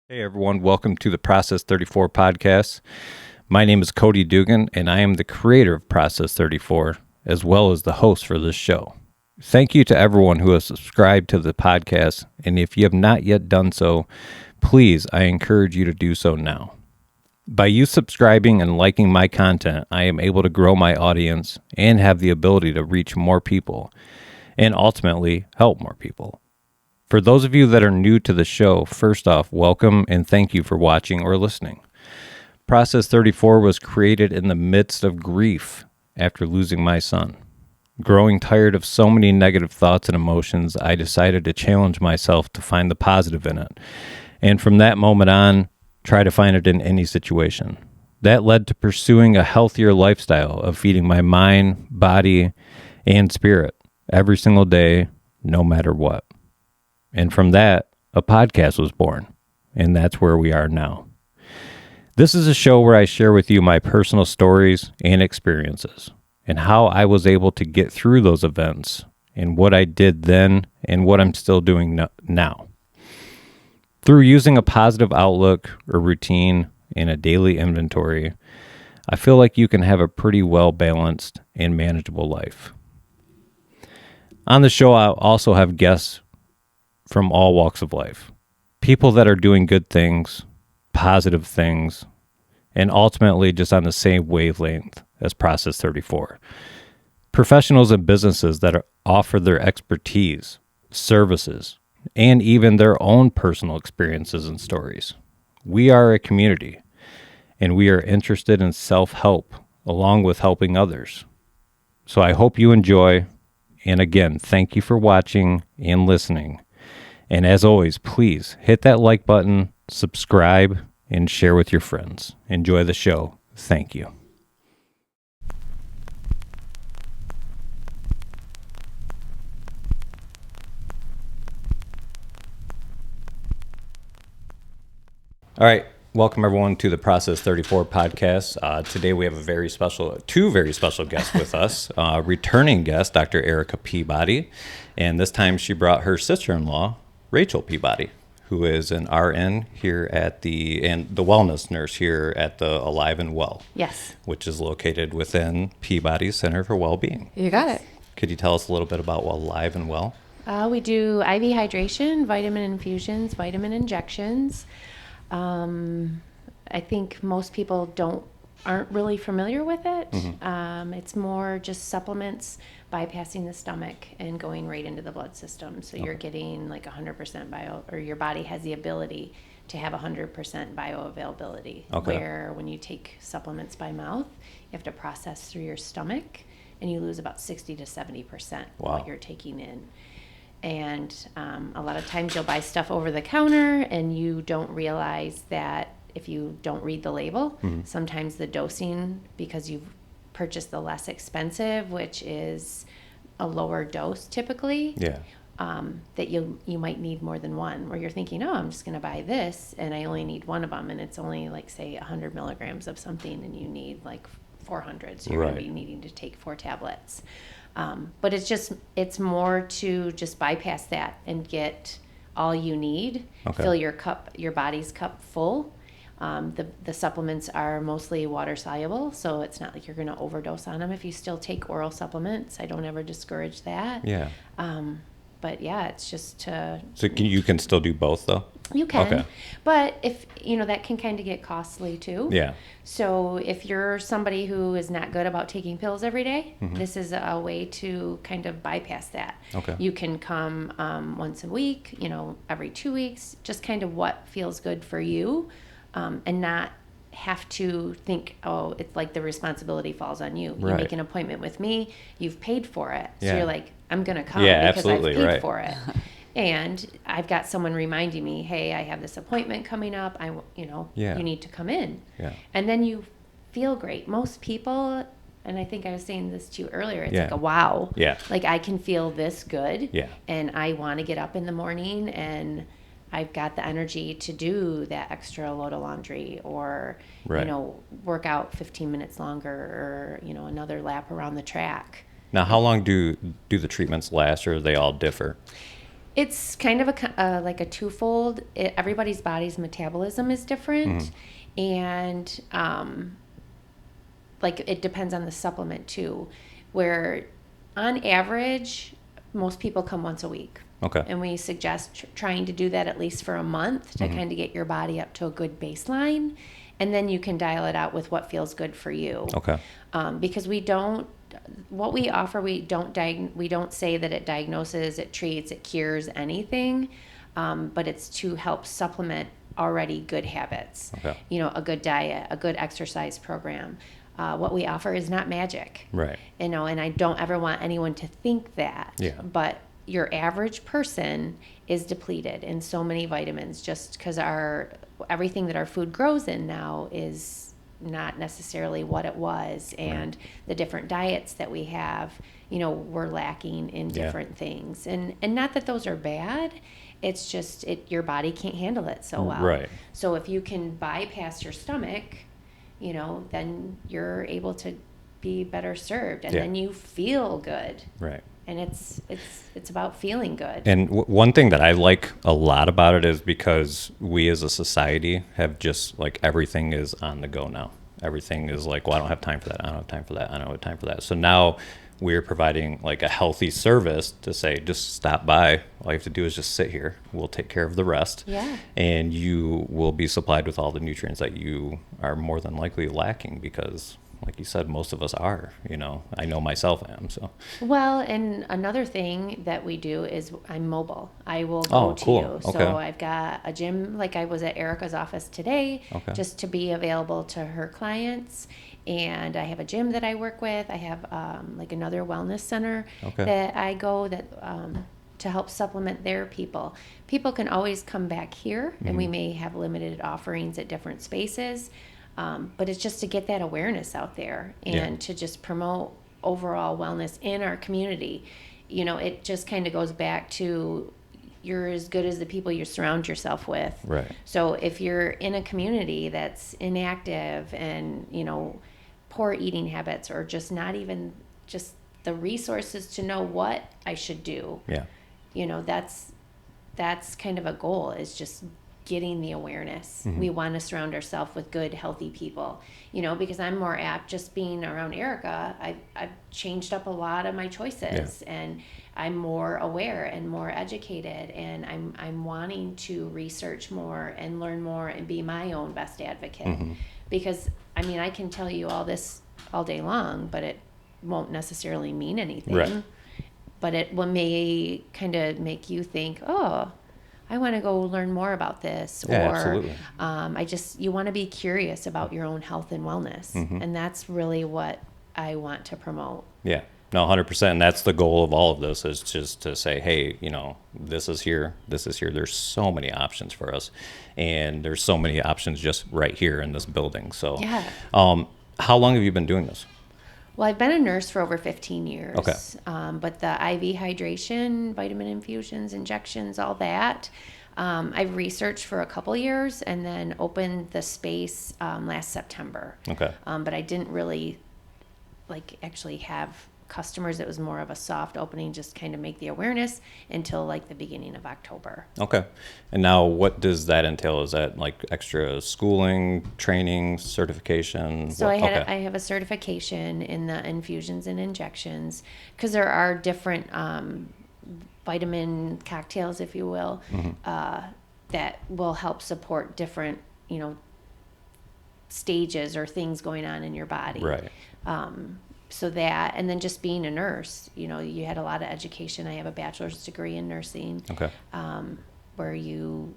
Hey everyone, welcome to the Process 34 podcast. My name is Cody Dugan, and I am the creator of Process 34, as well as the host for this show. Thank you to everyone who has subscribed to the podcast, and if you have not yet done so, please, I encourage you to do so now. By you subscribing and liking my content, I am able to grow my audience and have the ability to reach more people, and ultimately help more people. For those of you that are new to the show, first off, welcome and thank you for watching or listening. Process 34 was created in the midst of grief after losing my son. Growing tired of so many negative thoughts and emotions, I decided to challenge myself to find the positive in it. And from that moment on, try to find it in any situation. That led to pursuing a healthier lifestyle of feeding my mind, body, and spirit every single day, no matter what. And from that, a podcast was born, and that's where we are now. This is a show where I share with you my personal stories and experiences, and how I was able to get through those events, and what I did then, and what I'm still doing now. Through using a positive outlook, a routine, and a daily inventory, I feel like you can have a pretty well-balanced and manageable life. On the show, I'll also have guests from all walks of life. People that are doing good things, positive things, and ultimately just on the same wavelength as Process 34. Professionals and businesses that offer their expertise, services, and even their own personal experiences and stories. We are a community, and we are interested in self-help along with helping others. So I hope you enjoy, and again, thank you for watching and listening. And as always, please hit that like button, subscribe, and share with your friends. Enjoy the show. Thank you. All right. Welcome everyone to the Process 34 podcast. Today we have two very special guests with us. Returning guest, Dr. Rachel Peabody, and this time she brought her sister-in-law, Rachel Peabody, who is an RN here at the wellness nurse here at the Alive and Well. Yes. Which is located within Peabody Center for Wellbeing. You got it. Could you tell us a little bit about Alive and Well? We do IV hydration, vitamin infusions, vitamin injections. I think most people aren't really familiar with it. Mm-hmm. It's more just supplements bypassing the stomach and going right into the blood system. So you're getting like 100% or your body has the ability to have 100% bioavailability. Okay. Where when you take supplements by mouth, you have to process through your stomach and you lose about 60 to 70% of what you're taking in. And a lot of times you'll buy stuff over the counter and you don't realize that if you don't read the label, mm-hmm. sometimes the dosing, because you've purchased the less expensive, which is a lower dose typically, that you might need more than one, where you're thinking, oh, I'm just going to buy this and I only need one of them, and it's only like, say, 100 milligrams of something and you need like 400, so you're going to be needing to take 4 tablets. But it's more to just bypass that and get all you need, fill your body's cup full. The supplements are mostly water soluble, so it's not like you're going to overdose on them if you still take oral supplements. I don't ever discourage that. Yeah. But yeah, it's just to... So you can still do both though? You can. Okay. But if, that can kind of get costly too. Yeah. So if you're somebody who is not good about taking pills every day, mm-hmm. this is a way to kind of bypass that. Okay. You can come once a week, every 2 weeks, just kind of what feels good for you, and not have to think, oh, it's like the responsibility falls on you. You make an appointment with me, you've paid for it. So you're like, I'm going to come because I've paid for it. And I've got someone reminding me, hey, I have this appointment coming up. You need to come in. Yeah. And then you feel great. Most people, and I think I was saying this to you earlier, it's like a wow. Yeah. Like I can feel this good. Yeah. And I want to get up in the morning and I've got the energy to do that extra load of laundry or, work out 15 minutes longer or, another lap around the track. Now, how long do the treatments last, or do they all differ? It's kind of like a twofold. Everybody's body's metabolism is different, and like it depends on the supplement too. Where on average, most people come once a week. Okay. And we suggest trying to do that at least for a month to kind of get your body up to a good baseline, and then you can dial it out with what feels good for you. Okay. Because what we offer, we don't say that it diagnoses, it treats, it cures anything, but it's to help supplement already good habits. Okay. A good diet, a good exercise program. What we offer is not magic. Right. And I don't ever want anyone to think that. Yeah. But your average person is depleted in so many vitamins just because everything that our food grows in now is not necessarily what it was, and the different diets that we have, we're lacking in different things, and not that those are bad, it's just your body can't handle it so well. Right. So if you can bypass your stomach, then you're able to be better served, and then you feel good. Right. And it's about feeling good. And one thing that I like a lot about it is because we as a society have just like everything is on the go now. Everything is like, well, I don't have time for that. I don't have time for that. I don't have time for that. So now we're providing like a healthy service to say, just stop by. All you have to do is just sit here. We'll take care of the rest. Yeah. And you will be supplied with all the nutrients that you are more than likely lacking because, like you said, most of us are, I know myself am. So. Well, and another thing that we do is I'm mobile. I will go to cool. you. Okay. So I've got a gym, like I was at Erica's office today, just to be available to her clients. And I have a gym that I work with. I have like another wellness center that I go to help supplement their people. People can always come back here, and we may have limited offerings at different spaces. But it's just to get that awareness out there and to just promote overall wellness in our community. It just kind of goes back to you're as good as the people you surround yourself with. Right. So if you're in a community that's inactive and, poor eating habits, or just not even just the resources to know what I should do, that's kind of a goal, is just getting the awareness. We want to surround ourselves with good, healthy people, because I'm more apt just being around Erica. I've changed up a lot of my choices, and I'm more aware and more educated, and I'm wanting to research more and learn more and be my own best advocate. Because I can tell you all this all day long, but it won't necessarily mean anything. Right. But it may kind of make you think, oh, I want to go learn more about this. Yeah, or absolutely. you want to be curious about your own health and wellness. And that's really what I want to promote. Yeah, no, 100%. And that's the goal of all of this, is just to say, hey, this is here. There's so many options for us. And there's so many options just right here in this building. So how long have you been doing this? Well, I've been a nurse for over 15 years. Okay. But the IV hydration, vitamin infusions, injections, all that, I've researched for a couple years and then opened the space last September. Okay. But I didn't really actually have customers. It was more of a soft opening, just kind of make the awareness, until the beginning of October. Okay. And now what does that entail? Is that like extra schooling, training, certification? So I have a certification in the infusions and injections, because there are different vitamin cocktails, if you will, that will help support different, stages or things going on in your body. Right. So that, and then just being a nurse, you had a lot of education. I have a bachelor's degree in nursing. Okay. Where you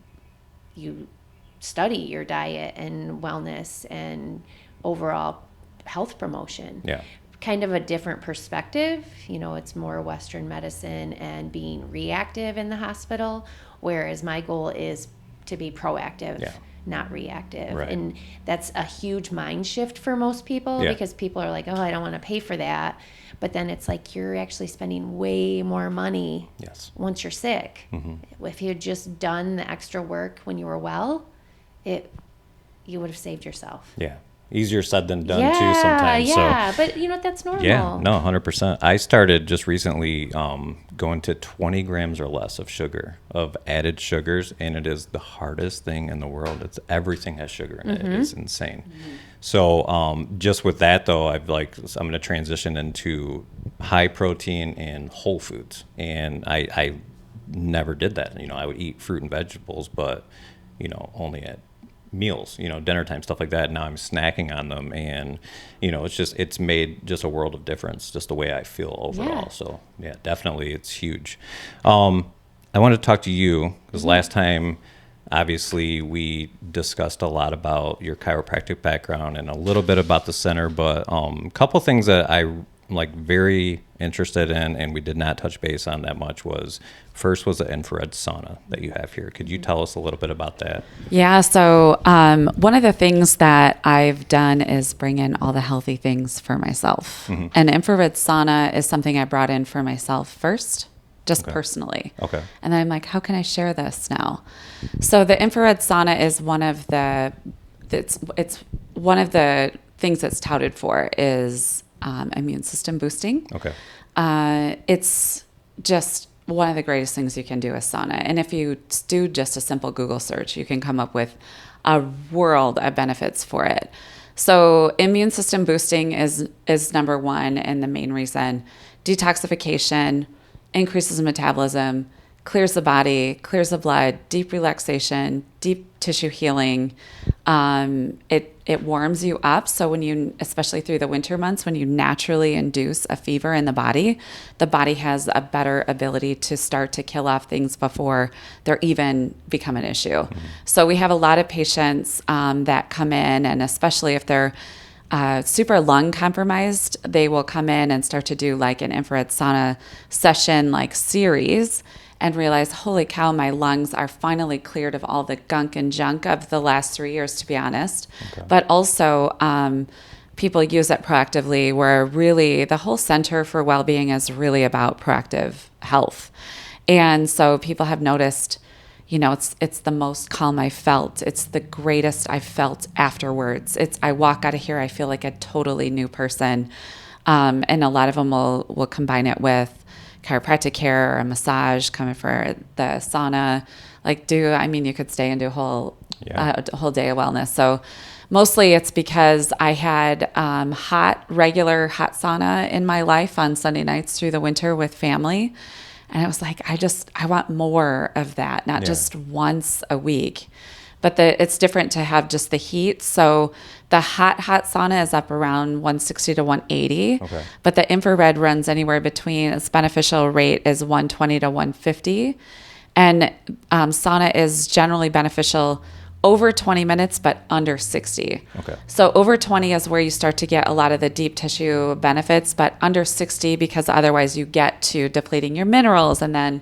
study your diet and wellness and overall health promotion. Yeah. Kind of a different perspective. It's more Western medicine and being reactive in the hospital, whereas my goal is to be proactive. Not reactive. Right. And that's a huge mind shift for most people, because people are like, oh, I don't want to pay for that. But then it's like you're actually spending way more money once you're sick. If you had just done the extra work when you were well, you would have saved yourself. Yeah. easier said than done yeah, too sometimes. Yeah, So, but you know, that's normal. yeah, no, 100%. I started just recently going to 20 grams or less of sugar, of added sugars, and it is the hardest thing in the world. It's everything has sugar in it. It's insane. So just with that though, I'm going to transition into high protein and whole foods, and I never did that. You know, I would eat fruit and vegetables, but you know, only at meals, you know, dinner time, stuff like that. Now I'm snacking on them, and you know, it's made just a world of difference, just the way I feel overall. Yeah. So yeah, definitely, it's huge. I wanted to talk to you because last time, obviously, we discussed a lot about your chiropractic background and a little bit about the center, but a couple things that I like very interested in, and we did not touch base on that much, was the infrared sauna that you have here. Could you tell us a little bit about that? Yeah, so one of the things that I've done is bring in all the healthy things for myself. And infrared sauna is something I brought in for myself first, just personally. Okay. And then I'm like, how can I share this now? So the infrared sauna is one of the things that's touted for is immune system boosting. Okay. It's just one of the greatest things you can do is sauna. And if you do just a simple Google search, you can come up with a world of benefits for it. So immune system boosting is number one, and the main reason. Detoxification, increases metabolism, clears the body, clears the blood, deep relaxation, deep tissue healing. It warms you up. So when you, especially through the winter months, when you naturally induce a fever in the body has a better ability to start to kill off things before they're even become an issue. So we have a lot of patients that come in, and especially if they're super lung compromised, they will come in and start to do like an infrared sauna session like series and realize, holy cow, my lungs are finally cleared of all the gunk and junk of the last 3 years, to be honest. Okay. But also people use it proactively, where really the whole Center for Wellbeing is really about proactive health. And so people have noticed, you know, it's the most calm I felt. It's the greatest I've felt afterwards. I walk out of here, I feel like a totally new person. And a lot of them will combine it with chiropractic care or a massage, coming for the sauna. You could stay and do a whole day of wellness. So mostly it's because I had regular hot sauna in my life on Sunday nights through the winter with family. And I was like, I want more of that, not just once a week. But it's different to have just the heat. So the hot sauna is up around 160 to 180. Okay. But the infrared runs anywhere between, its beneficial rate is 120 to 150. And sauna is generally beneficial over 20 minutes, but under 60. Okay. So over 20 is where you start to get a lot of the deep tissue benefits, but under 60, because otherwise you get to depleting your minerals and then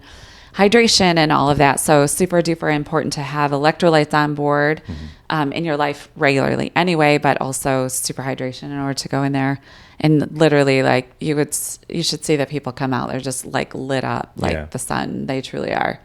hydration and all of that. So super duper important to have electrolytes on board in your life regularly anyway, but also super hydration in order to go in there. And literally, like you should see the people come out. They're just like lit up like the sun. They truly are.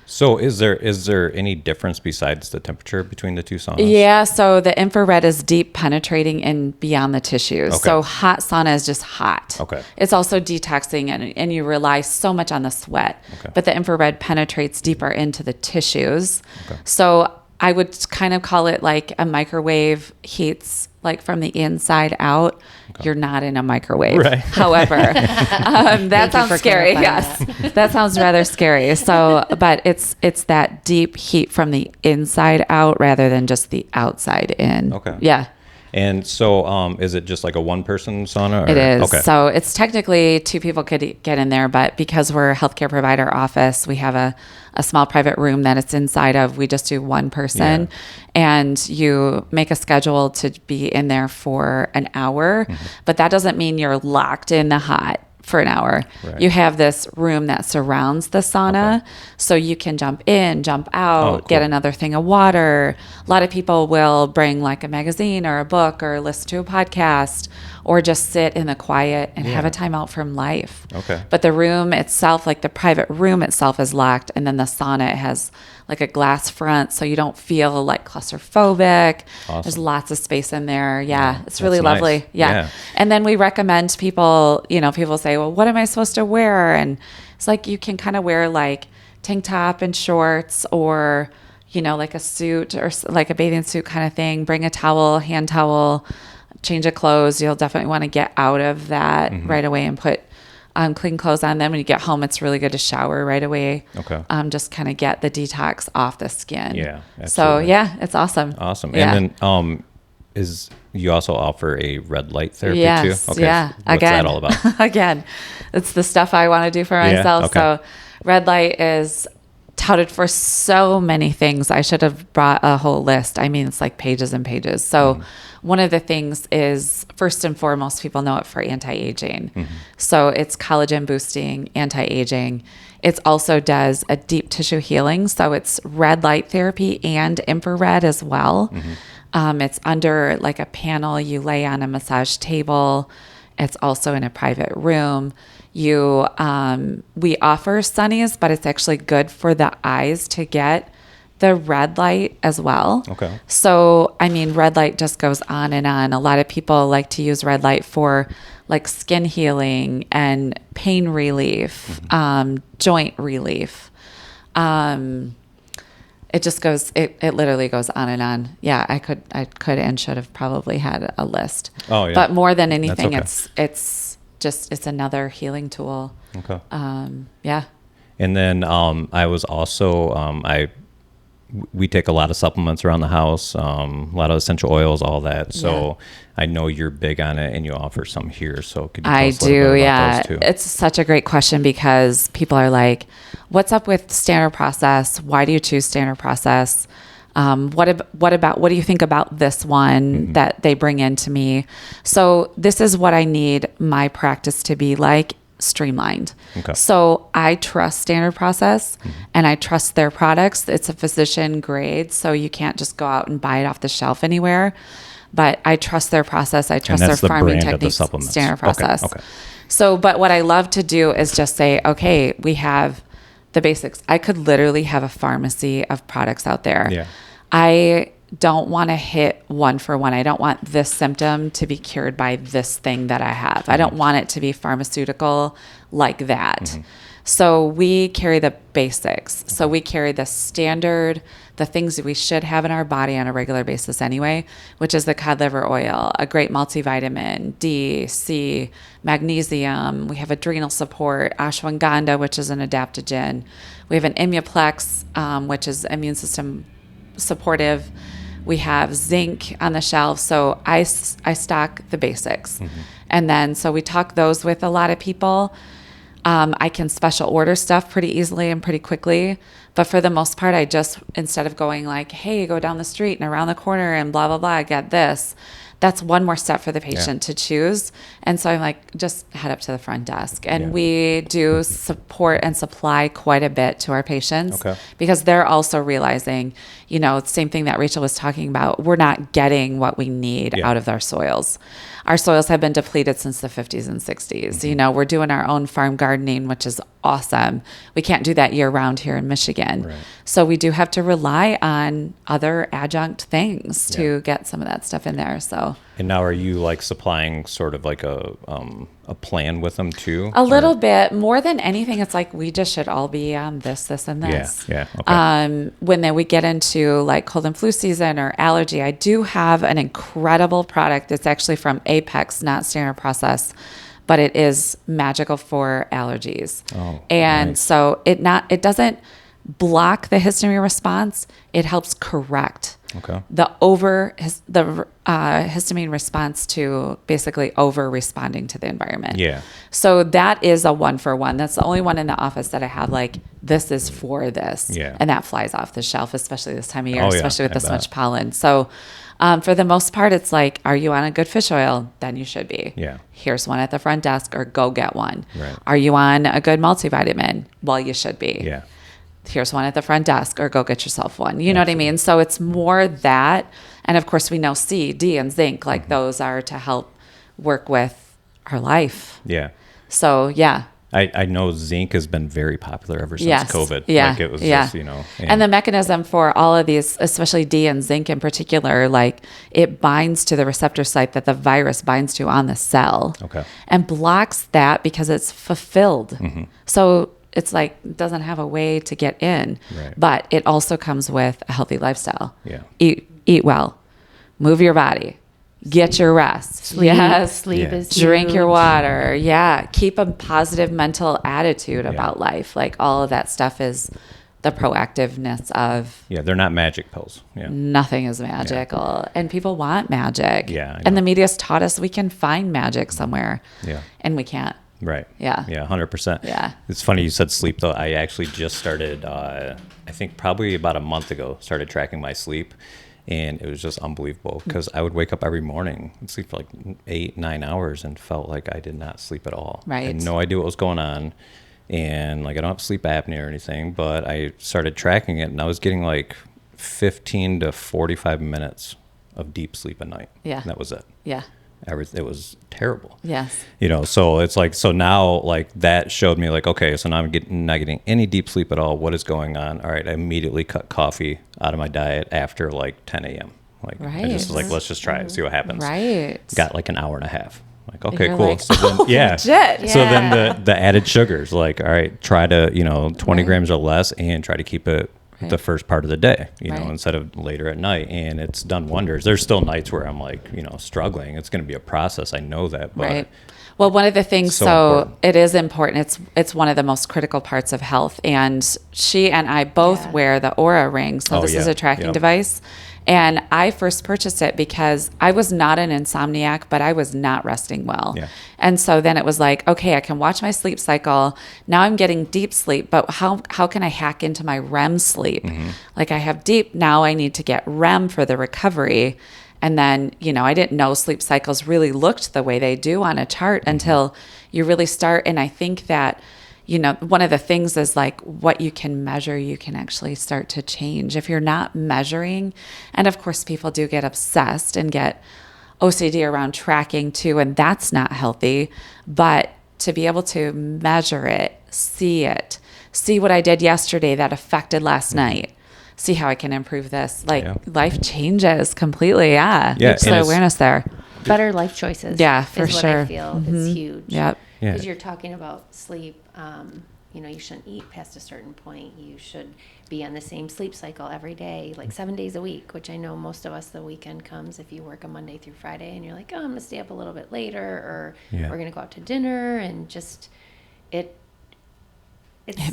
So is there any difference besides the temperature between the two saunas? Yeah, so the infrared is deep penetrating and beyond the tissues. Okay. So hot sauna is just hot. Okay. It's also detoxing, and you rely so much on the sweat. Okay. But the infrared penetrates deeper into the tissues. Okay. So I would kind of call it like a microwave heats like from the inside out. Okay. You're not in a microwave. Right. However, that sounds scary. Yes. That sounds rather scary. So, but it's that deep heat from the inside out rather than just the outside in. Okay. Yeah. And so is it just like a one-person sauna? Or? It is. Okay. So it's technically two people could get in there, but because we're a healthcare provider office, we have a small private room that it's inside of. We just do one person, and you make a schedule to be in there for an hour, but that doesn't mean you're locked in the hot for an hour. Right. You have this room that surrounds the sauna, so you can jump in, jump out, get another thing of water. A lot of people will bring like a magazine or a book or listen to a podcast or just sit in the quiet and have Yeah. a timeout from life. Okay. But the room itself, like the private room itself, is locked. And then the sauna, it has like a glass front, so you don't feel like claustrophobic. Awesome. There's lots of space in there. Yeah, it's that's really nice. lovely. Yeah. Yeah. And then we recommend people, people say, well, what am I supposed to wear? And it's like you can kind of wear like tank top and shorts, or like a suit or like a bathing suit kind of thing. Bring a towel, hand towel, change of clothes. You'll definitely want to get out of that right away and put clean clothes on. Then when you get home, it's really good to shower right away. Okay. Just kind of get the detox off the skin. Yeah, So absolutely. yeah, it's awesome. Awesome. Yeah. And then you also offer a red light therapy Yes, too? Okay. yeah. What's Again, that all about? again, it's the stuff I want to do for Yeah, myself. okay. So red light is touted for so many things. I should have brought a whole list. I mean, it's like pages and pages. So one of the things is, first and foremost, people know it for anti-aging. So it's collagen boosting, anti-aging. It also does a deep tissue healing. So it's red light therapy and infrared as well. It's under like a panel you lay on a massage table. It's also in a private room. We offer sunnies, but it's actually good for the eyes to get the red light as well. Okay. So, I mean, red light just goes on and on. A lot of people like to use red light for like skin healing and pain relief, joint relief. It just goes, it literally goes on and on. Yeah, I could and should have probably had a list. Oh, yeah. But more than anything, okay. it's another healing tool. Okay. Yeah. And then I was also we take a lot of supplements around the house, a lot of essential oils, all that. So I know you're big on it, and you offer some here. So could you tell us a little bit about those too? It's such a great question, because people are like, "What's up with standard process? Why do you choose standard process? What do you think about this one that they bring into me?" So this is what I need my practice to be like. Streamlined. Okay. So I trust standard process and I trust their products. It's a physician grade, so you can't just go out and buy it off the shelf anywhere. But I trust their process. I trust their that's the farming brand of the techniques. supplements. Standard process. Okay. So, but what I love to do is just say, okay, we have the basics. I could literally have a pharmacy of products out there. Yeah. I don't want to hit one for one. I don't want this symptom to be cured by this thing that I have. I don't want it to be pharmaceutical like that. So we carry the basics. So we carry the standard, the things that we should have in our body on a regular basis anyway, which is the cod liver oil, a great multivitamin, D, C, magnesium. We have adrenal support, ashwagandha, which is an adaptogen. We have an Immuplex, which is immune system supportive. We have zinc on the shelf. So I stock the basics. And then, so we talk those with a lot of people. I can special order stuff pretty easily and pretty quickly. But for the most part, I just, instead of going like, hey, go down the street and around the corner and blah, blah, blah, get this. That's one more step for the patient to choose. And so I'm like, just head up to the front desk. And we do support and supply quite a bit to our patients because they're also realizing, same thing that Rachel was talking about. We're not getting what we need out of our soils. Our soils have been depleted since the 50s and 60s. We're doing our own farm gardening, which is awesome. We can't do that year round here in Michigan. Right. So we do have to rely on other adjunct things to get some of that stuff in there. So. And now are you like supplying sort of like a plan with them too? A little bit. More than anything, it's like we just should all be on this, and this. Yeah. Okay. When we get into like cold and flu season or allergy, I do have an incredible product. It's actually from Apex, not standard process, but it is magical for allergies. Oh, and nice. so it doesn't block the histamine response. It helps correct the histamine response to basically over responding to the environment. Yeah. So that is a 1-for-1. That's the only one in the office that I have like, this is for this. Yeah. And that flies off the shelf, especially this time of year, Oh, yeah, especially with I this bet. much pollen. So for the most part, it's like, are you on a good fish oil? Then you should be. Yeah. Here's one at the front desk, or go get one. Right. Are you on a good multivitamin? Well, you should be. Yeah. Here's one at the front desk, or go get yourself one. You know what I mean? So it's more that. And of course, we know C, D, and zinc, like those are to help work with our life. Yeah. So yeah. I know zinc has been very popular ever since Yes. COVID. Yeah. Like it was yeah. just, And the mechanism for all of these, especially D and zinc in particular, like it binds to the receptor site that the virus binds to on the cell. Okay. And blocks that because it's fulfilled. Mm-hmm. So it's like doesn't have a way to get in. Right. But it also comes with a healthy lifestyle. Yeah. Eat well. Move your body. Get your rest. Sleep Yeah. is Drink your huge. water. Yeah. Keep a positive mental attitude about life. Like all of that stuff is the proactiveness of Yeah, they're not magic pills. Yeah. nothing is magical. And people want magic. Yeah, I And know. the media's taught us we can find magic somewhere. Yeah. And we can't. Right. Yeah. Yeah, 100%. Yeah. It's funny you said sleep, though. I actually just started, I think probably about a month ago, started tracking my sleep. And it was just unbelievable because I would wake up every morning and sleep for like 8-9 hours and felt like I did not sleep at all. Right. I had no idea what was going on. And like I don't have sleep apnea or anything, but I started tracking it and I was getting like 15 to 45 minutes of deep sleep a night. Yeah. And that was it. Yeah. It was terrible. Yes. So it's like, so now like that showed me like, okay, so now I'm not getting any deep sleep at all. What is going on? All right. I immediately cut coffee out of my diet after like 10 a.m. Like I just was like, let's just try it, see what happens. Right. Got like an hour and a half. Like, okay, you're cool. like, So then, yeah. legit. So then Yeah. the added sugars, like, all right, try to, 20 Right. grams or less and try to keep it the first part of the day, Right. instead of later at night. And it's done wonders. There's still nights where I'm like, struggling. It's going to be a process. I know that. But Right. Well, one of the things, So so important. it is important. It's one of the most critical parts of health. And she and I both Yeah. wear the Aura ring. So Oh, this is yeah. a tracking Yep. device. And I first purchased it because I was not an insomniac, but I was not resting well. Yeah. And so then it was like, okay, I can watch my sleep cycle. Now I'm getting deep sleep, but how can I hack into my REM sleep? Mm-hmm. Like I have deep, now I need to get REM for the recovery. And then, I didn't know sleep cycles really looked the way they do on a chart until you really start. And I think that, one of the things is like what you can measure, you can actually start to change. If you're not measuring, and of course people do get obsessed and get OCD around tracking too, and that's not healthy. But to be able to measure it, see what I did yesterday that affected last night, see how I can improve this. Like life changes completely. Yeah. Yeah, It's and the it's- awareness there. Better life choices. Yeah, for is what sure. I feel is huge. Yep. Yeah. Because you're talking about sleep. You shouldn't eat past a certain point. You should be on the same sleep cycle every day, like 7 days a week, which I know most of us, the weekend comes if you work a Monday through Friday and you're like, oh, I'm going to stay up a little bit later, or Yeah. we're going to go out to dinner, and just it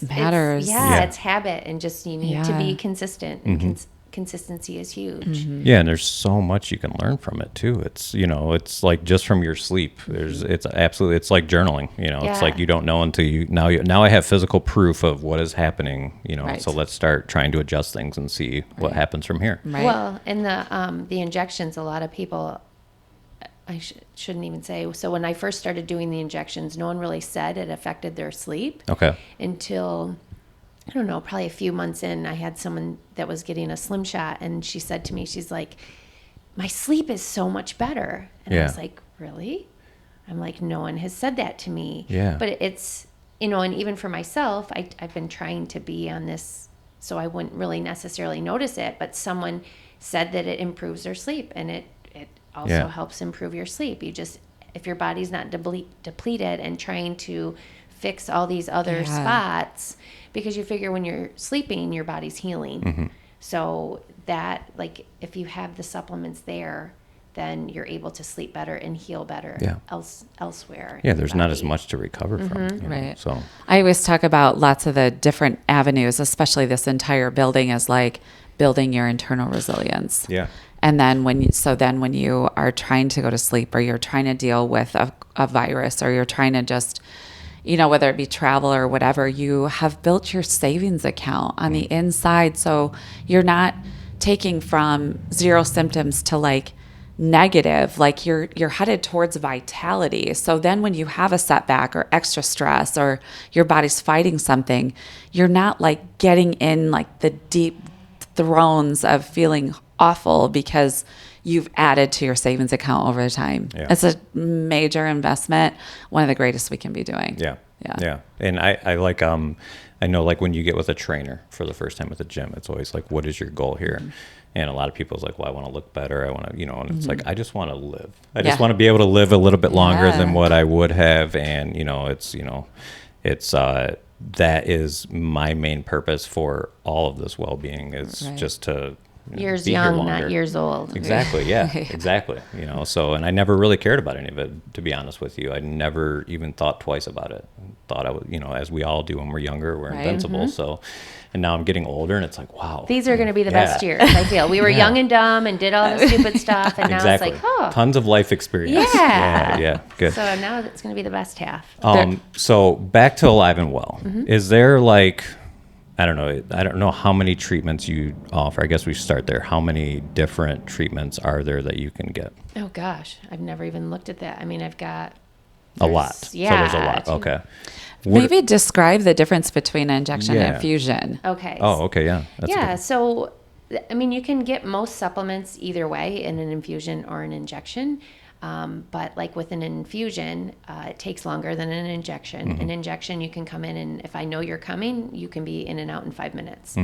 matters. Yeah. It's habit, and just you need to be consistent. And consistency is huge. Yeah, and there's so much you can learn from it too. It's it's like just from your sleep. It's like journaling. It's like you don't know until now I have physical proof of what is happening. Right. So let's start trying to adjust things and see what happens from here. Right. Well, and the injections, a lot of people, I shouldn't even say. So when I first started doing the injections, no one really said it affected their sleep Okay. until, I don't know, probably a few months in. I had someone that was getting a slim shot, and she said to me, she's like, my sleep is so much better. And I Yeah. was like, really? I'm like, no one has said that to me. Yeah. But it's, and even for myself, I've been trying to be on this so I wouldn't really necessarily notice it, but someone said that it improves their sleep, and it also Yeah. helps improve your sleep. You just, if your body's not depleted and trying to fix all these other spots, because you figure when you're sleeping, your body's healing. So that, like, if you have the supplements there, then you're able to sleep better and heal better elsewhere. Yeah, in there's your not as body. much to recover from. Right. So I always talk about lots of the different avenues, especially this entire building is like building your internal resilience. yeah. And then when you are trying to go to sleep, or you're trying to deal with a virus, or you're trying to just, whether it be travel or whatever, you have built your savings account on the inside. So you're not taking from 0 symptoms to like negative, like you're headed towards vitality. So then when you have a setback or extra stress, or your body's fighting something, you're not like getting in like the deep thrones of feeling awful because you've added to your savings account over time. Yeah. It's a major investment. One of the greatest we can be doing. Yeah. And I like, I know like when you get with a trainer for the first time at the gym, it's always like, what is your goal here? And a lot of people is like, well, I want to look better. I want to, and it's like, I just want to live. I just want to be able to live a little bit longer than what I would have. And, it's, that is my main purpose for all of this well-being is just to years be young, here longer. not years old. Exactly. Yeah, exactly. So, and I never really cared about any of it, to be honest with you. I never even thought twice about it. Thought I would, as we all do when we're younger, we're invincible. So, and now I'm getting older and it's like, wow. These are going to be the best years, I feel. We were young and dumb and did all the stupid stuff. And now it's like, tons of life experience. Yeah. Good. So now it's going to be the best half. So back to Alive and Well. Is there like, I don't know how many treatments you offer. I guess we start there. How many different treatments are there that you can get? Oh gosh, I've never even looked at that. I mean, I've got a lot. Yeah. So there's a lot. Okay. Maybe describe the difference between injection and infusion. Okay. Oh, okay. Yeah. That's good. So, I mean, you can get most supplements either way in an infusion or an injection. But like with an infusion, it takes longer than an injection. An injection, you can come in and if I know you're coming, you can be in and out in 5 minutes.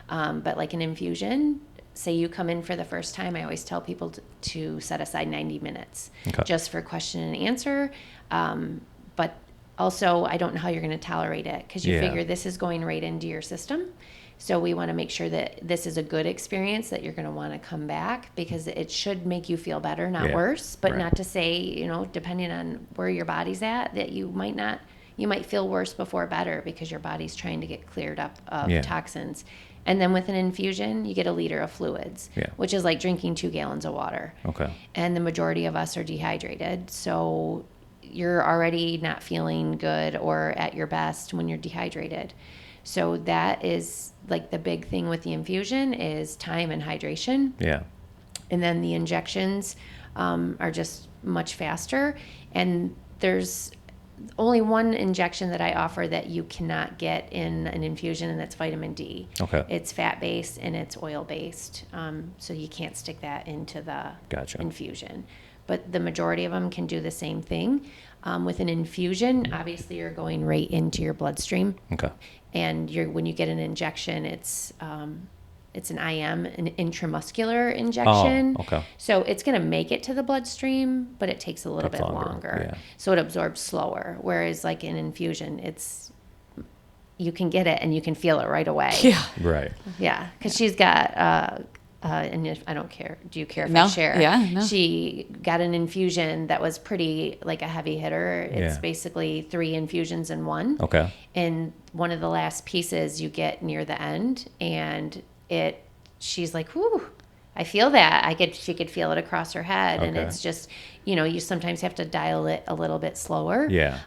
But like an infusion, say you come in for the first time, I always tell people to set aside 90 minutes just for question and answer. But also, I don't know how you're going to tolerate it because you figure this is going right into your system. So we want to make sure that this is a good experience, that you're going to want to come back because it should make you feel better, not worse. But not to say, depending on where your body's at, that you might feel worse before better because your body's trying to get cleared up of toxins. And then with an infusion, you get 1 liter of fluids, which is like drinking 2 gallons of water. Okay. And the majority of us are dehydrated. So you're already not feeling good or at your best when you're dehydrated. So that is like the big thing with the infusion is time and hydration. Yeah. And then the injections are just much faster. And there's only one injection that I offer that you cannot get in an infusion, and that's vitamin D. Okay. It's fat-based and it's oil-based. So you can't stick that into the infusion. But the majority of them can do the same thing. With an infusion, obviously you're going right into your bloodstream. Okay. And when you get an injection, it's an IM, an intramuscular injection. Oh, okay. So it's going to make it to the bloodstream, but it takes a little bit longer. Yeah. So it absorbs slower. Whereas like an infusion, you can get it and you can feel it right away. Yeah. Right. Yeah. Because she's got and if, I don't care. Do you care if I share? Yeah, no. She got an infusion that was pretty like a heavy hitter. It's basically 3 infusions in one. Okay. And one of the last pieces you get near the end, and she's like, "Whoo, I feel that." She could feel it across her head, and it's just, you sometimes have to dial it a little bit slower. Yeah.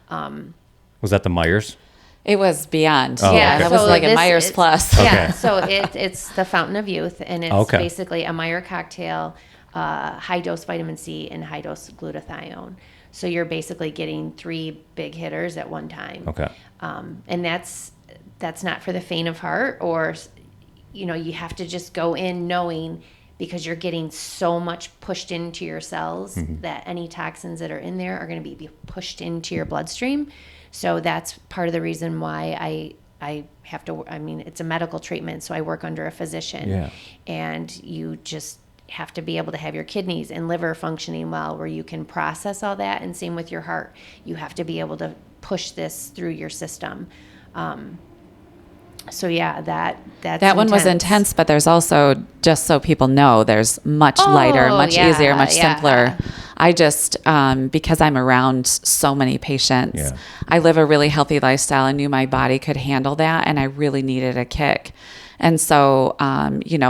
Was that the Myers? It was beyond. Oh, yeah, that was like a Myers Plus. Yeah, so it's the Fountain of Youth, and it's basically a Meyer cocktail, high-dose vitamin C, and high-dose glutathione. So you're basically getting 3 big hitters at one time. Okay. And that's not for the faint of heart, or, you have to just go in knowing because you're getting so much pushed into your cells that any toxins that are in there are going to be pushed into your bloodstream. So that's part of the reason why I have to, it's a medical treatment, so I work under a physician. Yeah. And you just have to be able to have your kidneys and liver functioning well where you can process all that, and same with your heart. You have to be able to push this through your system. So yeah, that one was intense, but there's also, just so people know, there's much lighter, much easier, much simpler. I just, because I'm around so many patients, I live a really healthy lifestyle and knew my body could handle that, and I really needed a kick. And so,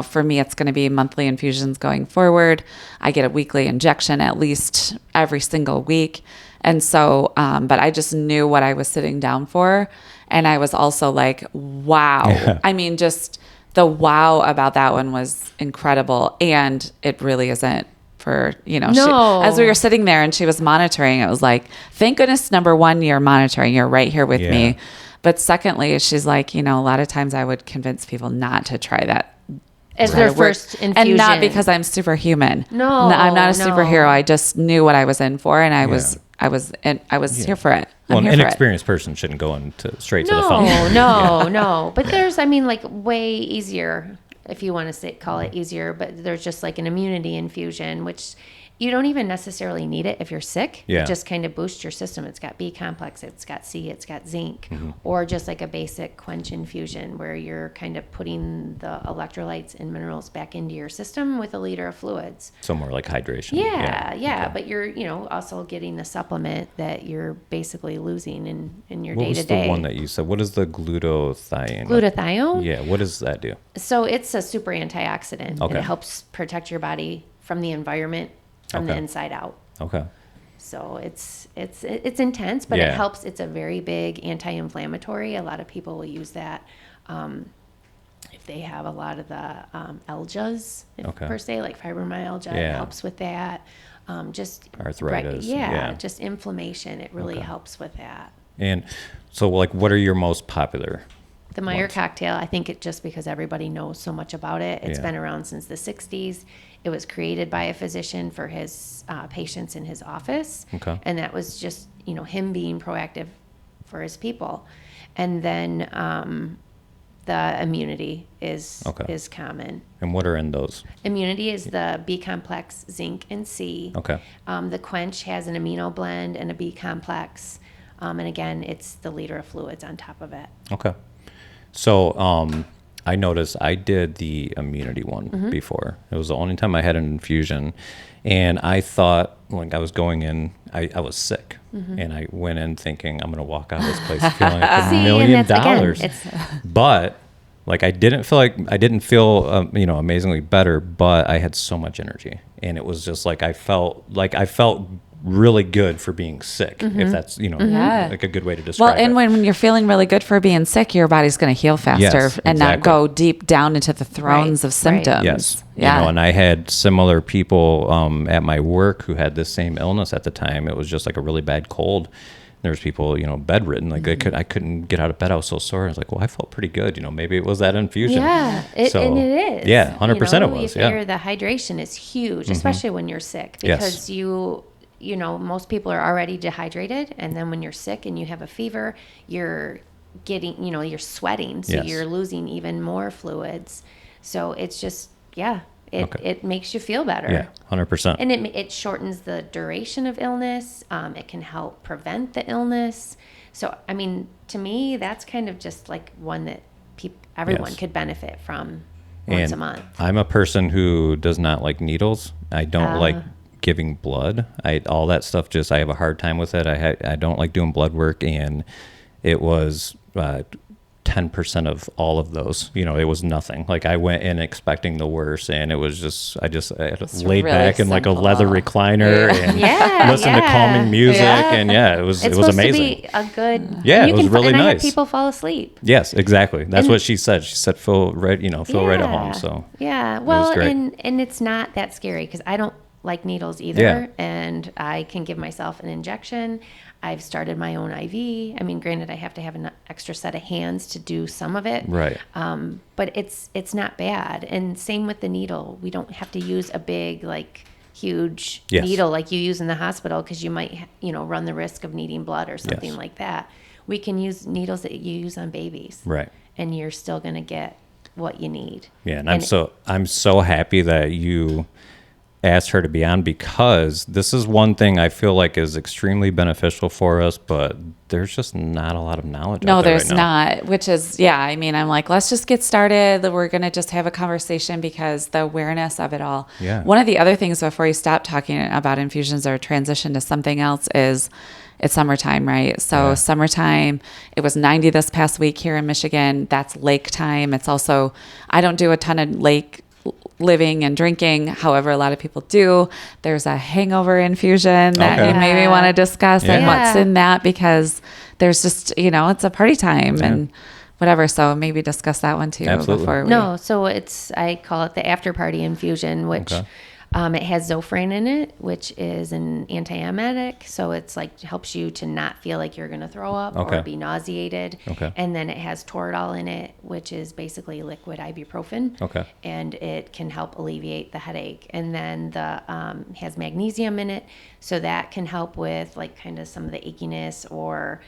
for me, it's going to be monthly infusions going forward. I get a weekly injection at least every single week. And so, but I just knew what I was sitting down for. And I was also like, wow. Yeah. Just the wow about that one was incredible. And it really isn't for, as we were sitting there and she was monitoring, it was like, thank goodness, number one, you're monitoring. You're right here with me. But secondly, she's like, a lot of times I would convince people not to try that As their first infusion. And not because I'm superhuman. No, I'm not a no. superhero. I just knew what I was in for, and I was here for it. Well, I'm an here for it. inexperienced person shouldn't go straight to the phone. No. But there's, like way easier, if you want to call it easier, but there's just like an immunity infusion, which you don't even necessarily need it if you're sick. Yeah. It just kind of boosts your system. It's got B complex, it's got C, it's got zinc, Mm-hmm. or just like a basic quench infusion where you're kind of putting the electrolytes and minerals back into your system with a liter of fluids. So more like hydration. Yeah. Okay. But you're, also getting the supplement that you're basically losing in your What was day-to-day. the one that you said? What is the glutathione? Glutathione? Yeah. What does that do? So it's a super antioxidant, Okay. and it helps protect your body from the environment from the Okay. inside out. Okay. So it's intense, but Yeah. it helps. It's a very big anti-inflammatory. A lot of people will use that if they have a lot of the algias, Okay. per se, like fibromyalgia. It Yeah. helps with that. Just Arthritis, yeah, yeah. just inflammation. It really helps with that. And so, like, what are your most popular? The Meyer ones? cocktail, I think it just because everybody knows so much about it. It's Yeah. been around since the 60s. It was created by a physician for his patients in his office. Okay. And that was just, him being proactive for his people. And then the immunity is common. And what are in those? Immunity is the B complex, zinc, and C. Okay. The quench has an amino blend and a B complex. And again, it's the liter of fluids on top of it. Okay. So, I noticed I did the immunity one Mm-hmm. before. It was the only time I had an infusion. And I thought, like, I was going in, I was sick. Mm-hmm. And I went in thinking, I'm going to walk out of this place feeling like $1 See, and million. that's, again, But, like, I didn't feel, amazingly better, but I had so much energy. And it was just like, I felt really good for being sick, if that's, Yeah. like a good way to describe Well, and it. when you're feeling really good for being sick, your body's going to heal faster Yes, and not exactly. go deep down into the thrones Right, of symptoms. Yes. Yeah. And I had similar people at my work who had the same illness at the time. It was just like a really bad cold. There was people, bedridden. Like I couldn't get out of bed. I was so sore. I was like, well, I felt pretty good. Maybe it was that infusion. Yeah, and it is. Yeah, 100% it was. You figure the hydration is huge, especially when you're sick, because most people are already dehydrated, and then when you're sick and you have a fever, you're getting, you're sweating, so Yes. you're losing even more fluids. So it's just, it makes you feel better. Yeah, 100%. And it shortens the duration of illness. It can help prevent the illness. So, to me, that's kind of just like one that everyone Yes. could benefit from once a month. I'm a person who does not like needles. I don't like giving blood. All that stuff, I have a hard time with it. I don't like doing blood work, and it was 10% of all of those. It was nothing. Like, I went in expecting the worst, and it was just I laid really back in like a leather simple. recliner and listened to calming music, and it was It's amazing. supposed to be a good. Yeah, and it was really and I nice. had people fall asleep. Yes, exactly. That's And- what she said. She said, feel right at home. So yeah, was well, great. and it's not that scary because I don't like needles either, Yeah. and I can give myself an injection. I've started my own IV. Granted, I have to have an extra set of hands to do some of it. Right. But it's not bad. And same with the needle. We don't have to use a big, huge Yes. needle like you use in the hospital because you might, run the risk of needing blood or something Yes. like that. We can use needles that you use on babies. Right. And you're still going to get what you need. Yeah, and I'm so happy that you asked her to be on, because this is one thing I feel like is extremely beneficial for us, but there's just not a lot of knowledge No, out there there's right now. not, which is, I'm like, let's just get started. We're going to just have a conversation because the awareness of it all. Yeah. One of the other things before you stop talking about infusions or transition to something else is it's summertime, right? So Yeah. summertime, it was 90 this past week here in Michigan. That's lake time. It's also, I don't do a ton of lake living and drinking. However, a lot of people do. There's a hangover infusion that Okay. you maybe want to discuss and Yeah. what's in that, because there's just, it's a party time and whatever. So maybe discuss that one too. Absolutely. Before we... No, so I call it the after party infusion, which Okay. It has Zofran in it, which is an antiemetic. So it's like helps you to not feel like you're going to throw up Okay. or be nauseated. Okay. And then it has Toradol in it, which is basically liquid ibuprofen. Okay. And it can help alleviate the headache. And then the has magnesium in it, so that can help with like kind of some of the achiness or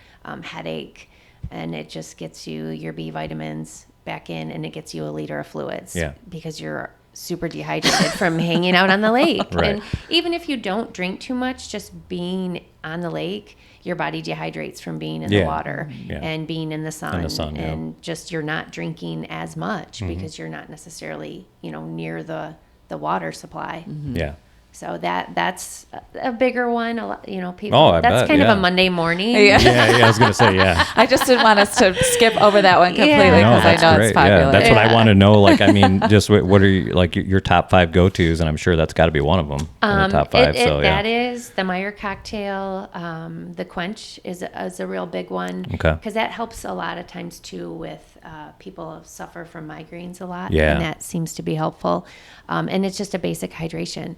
headache. And it just gets you your B vitamins back in, and it gets you a liter of fluids. Yeah. Because you're super dehydrated from hanging out on the lake. Right. And even if you don't drink too much, just being on the lake, your body dehydrates from being in the water and being in the sun. And just you're not drinking as much because you're not necessarily, near the water supply. Yeah. So that's a bigger one. A lot, people. Oh, I that's bet, kind of yeah. a Monday morning. Yeah. Yeah, I was going to say, yeah. I just didn't want us to skip over that one completely Yeah. because I know it's popular. Yeah, that's what I want to know. Like, I mean, just what are your top 5 go-tos? And I'm sure that's got to be one of them in the top 5. That is the Meyer cocktail. The Quench is a real big one. Okay. Because that helps a lot of times too with people who suffer from migraines a lot. Yeah. And that seems to be helpful. And it's just a basic hydration.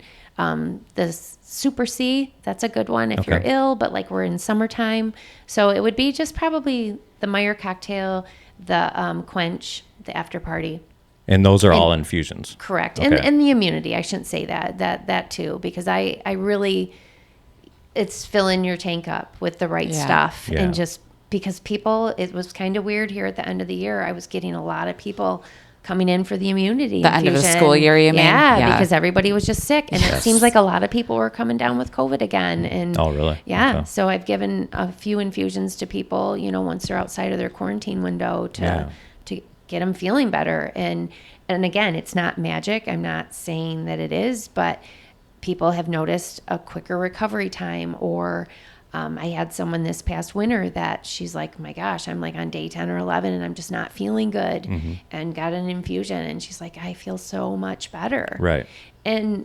The Super C, that's a good one if you're ill, but like we're in summertime. So it would be just probably the Meyer cocktail, the Quench, the After Party. And those are all infusions. Correct. Okay. And the immunity, I shouldn't say that too, because I really, it's filling your tank up with the right stuff. Yeah. And just because it was kind of weird here at the end of the year. I was getting a lot of people coming in for the immunity The end of the infusion. school year, you mean? Yeah, because everybody was just sick. And it seems like a lot of people were coming down with COVID again. And Oh, really? Yeah. Okay. So I've given a few infusions to people, once they're outside of their quarantine window to get them feeling better. And again, it's not magic. I'm not saying that it is, but people have noticed a quicker recovery time. Or I had someone this past winter that she's like, my gosh, I'm like on day 10 or 11 and I'm just not feeling good, and got an infusion. And she's like, I feel so much better. Right. And,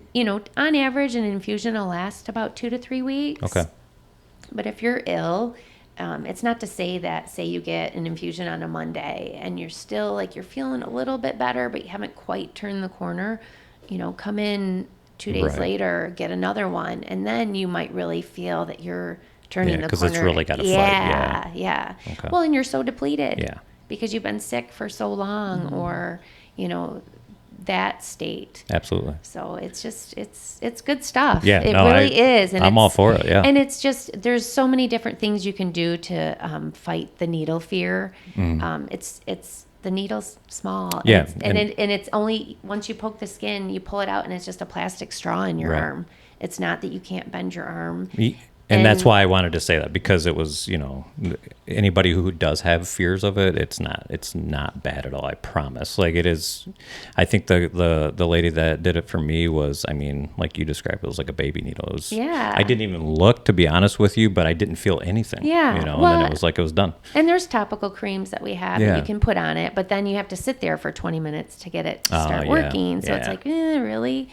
on average, an infusion will last about 2 to 3 weeks. Okay. But if you're ill, it's not to say that, say you get an infusion on a Monday and you're still like, you're feeling a little bit better, but you haven't quite turned the corner, come in 2 days later, get another one. And then you might really feel that you're turning the corner. Because it's really got to fight. Yeah. Okay. Well, and you're so depleted. Yeah. Because you've been sick for so long, or, that state. Absolutely. So it's just, it's good stuff. Yeah, It no, really is. And I'm all for it, yeah. And it's just, there's so many different things you can do to fight the needle fear. It's the needle's small. Yeah, And it's only, once you poke the skin, you pull it out and it's just a plastic straw in your arm. It's not that you can't bend your arm. And that's why I wanted to say that, because it was, anybody who does have fears of it, it's not bad at all. I promise. Like, it is. I think the lady that did it for me was, I mean, like you described, it was like a baby needle. It was, Yeah. I didn't even look, to be honest with you, but I didn't feel anything. Yeah. And Well, then it was like, it was done. And there's topical creams that we have that you can put on it, but then you have to sit there for 20 minutes to get it to start working. So it's like, really?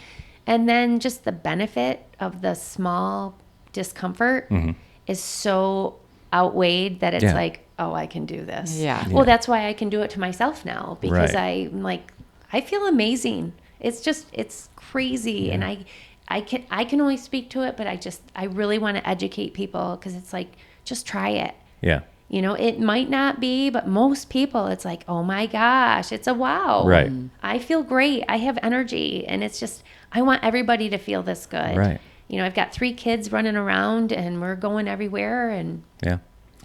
And then just the benefit of the small discomfort is so outweighed that it's like, oh, I can do this. Yeah. Well, that's why I can do it to myself now, because Right. I'm like, I feel amazing. It's just, it's crazy. And I can only speak to it, but I really want to educate people, because it's like, just try it. Yeah. It might not be, but most people, it's like, oh my gosh, it's a wow. Right. I feel great. I have energy. And it's just, I want everybody to feel this good. Right. I've got 3 kids running around and we're going everywhere and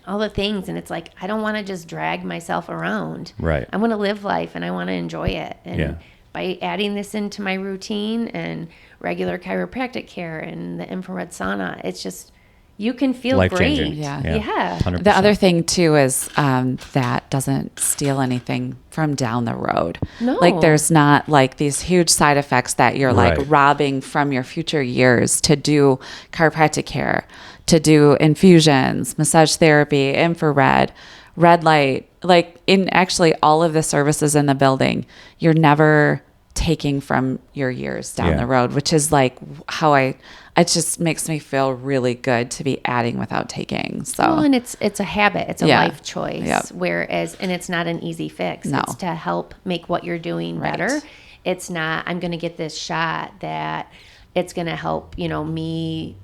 all the things. And it's like, I don't want to just drag myself around. Right. I want to live life and I want to enjoy it. And by adding this into my routine and regular chiropractic care and the infrared sauna, it's just, you can feel Life-changing. great. Yeah. 100%. The other thing too is that doesn't steal anything from down the road. No. Like, there's not like these huge side effects that you're like Right. robbing from your future years to do chiropractic care, to do infusions, massage therapy, infrared, red light. Like, in actually all of the services in the building, you're never taking from your years down the road, which is like how it just makes me feel really good to be adding without taking. So, Well, and it's a habit. It's a life choice. Yep. Whereas, and it's not an easy fix. No. It's to help make what you're doing Right. better. It's not, I'm going to get this shot that it's going to help, me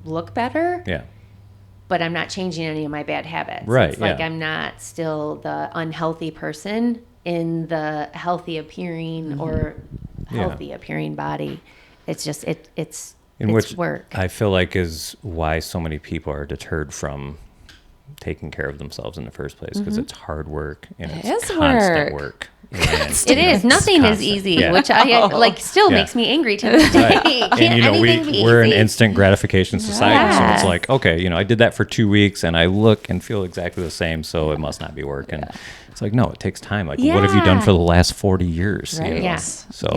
look better. Yeah. But I'm not changing any of my bad habits. Right. It's like I'm not still the unhealthy person in the healthy appearing or healthy appearing body. It's just it's work. I feel like is why so many people are deterred from taking care of themselves in the first place, because it's hard work and it's constant work. It is. Nothing is easy, which I still makes me angry to this day. Right. And we're an instant gratification society, so it's like, okay, I did that for 2 weeks and I look and feel exactly the same, so it must not be working. Yeah. It's like, no, it takes time. Like, what have you done for the last 40 years? Right. Yeah. So,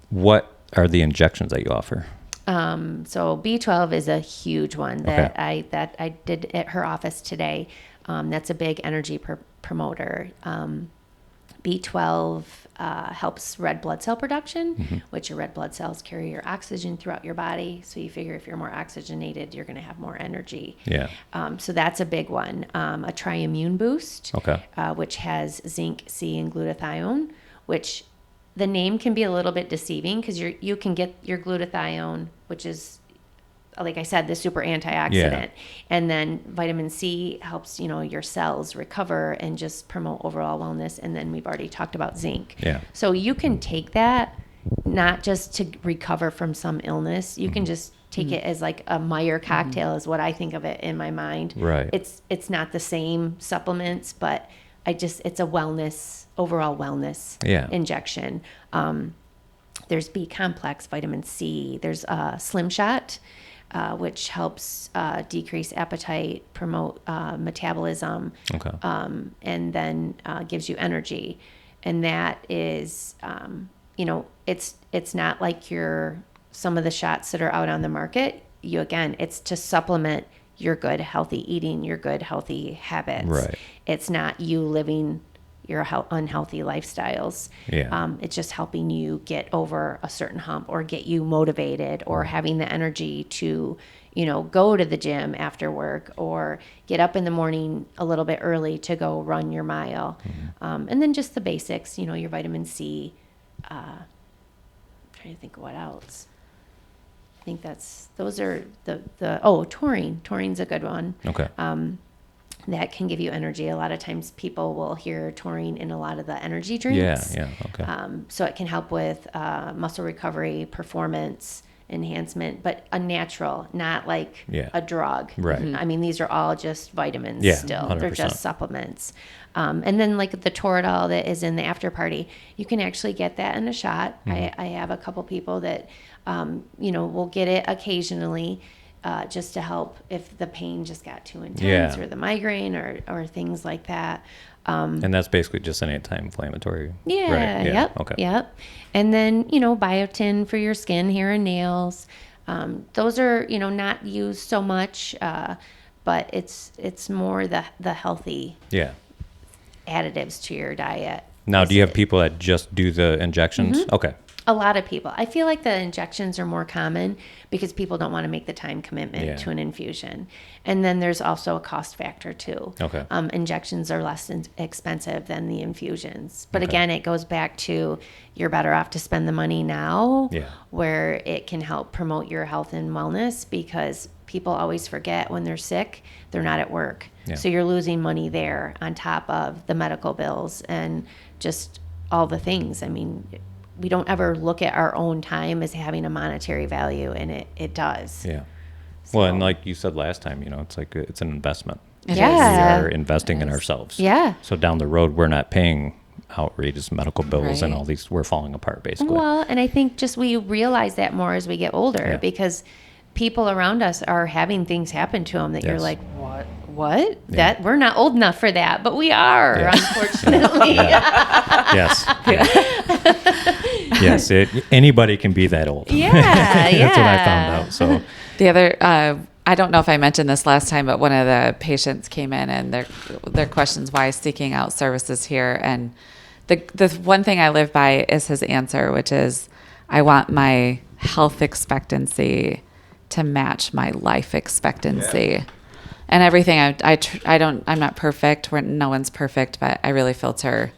what are the injections that you offer? So B12 is a huge one that I did at her office today. That's a big energy promoter. B12 helps red blood cell production, which your red blood cells carry your oxygen throughout your body. So you figure if you're more oxygenated, you're going to have more energy. Yeah. So that's a big one. A Tri-Immune Boost, which has zinc, C, and glutathione, which the name can be a little bit deceiving because you can get your glutathione, which is, like I said, the super antioxidant. And then vitamin C helps, your cells recover and just promote overall wellness. And then we've already talked about zinc. Yeah. So you can take that not just to recover from some illness. You can just take it as like a Meyer cocktail is what I think of it in my mind. Right. It's not the same supplements, but it's a overall wellness injection. There's B complex, vitamin C. There's Slim Shot, which helps decrease appetite, promote metabolism, and then gives you energy. And that is, it's not like some of the shots that are out on the market. It's to supplement your good, healthy eating, your good, healthy habits. Right. It's not you living your unhealthy lifestyles. Yeah. It's just helping you get over a certain hump or get you motivated or having the energy to, go to the gym after work or get up in the morning a little bit early to go run your mile. And then just the basics, your vitamin C. I'm trying to think of what else. I think those are taurine. Taurine's a good one. Okay. That can give you energy. A lot of times people will hear taurine in a lot of the energy drinks. Yeah. Okay. So it can help with muscle recovery, performance enhancement, but a natural, not like a drug. Right. I mean, these are all just vitamins still. 100%. They're just supplements. And then like the Toradol that is in the after party, you can actually get that in a shot. I have a couple people that, will get it occasionally. Just to help if the pain just got too intense or the migraine or things like that. And that's basically just an anti-inflammatory. Yeah. Right? Yep. Okay. Yep. And then, biotin for your skin, hair, and nails. Those are, not used so much, but it's more the healthy additives to your diet. Now, do you have people that just do the injections? Okay. A lot of people. I feel like the injections are more common because people don't want to make the time commitment to an infusion. And then there's also a cost factor too. Okay. Injections are less expensive than the infusions. But again, it goes back to you're better off to spend the money now where it can help promote your health and wellness, because people always forget when they're sick, they're not at work. Yeah. So you're losing money there on top of the medical bills and just all the things. I mean, we don't ever look at our own time as having a monetary value, and it does. Yeah. So, well, and like you said last time, it's like it's an investment. We are investing in ourselves. Yeah. So down the road, we're not paying outrageous medical bills and all these. We're falling apart, basically. Well, and I think just we realize that more as we get older because people around us are having things happen to them that you're like, what? Yeah. That we're not old enough for that, but we are, unfortunately. Yes. Yes. Anybody can be that old. Yeah. That's what I found out. So the other, I don't know if I mentioned this last time, but one of the patients came in and their questions why seeking out services here, and the one thing I live by is his answer, which is, I want my health expectancy to match my life expectancy. Yeah. And everything I'm not perfect. No one's perfect, but I really filter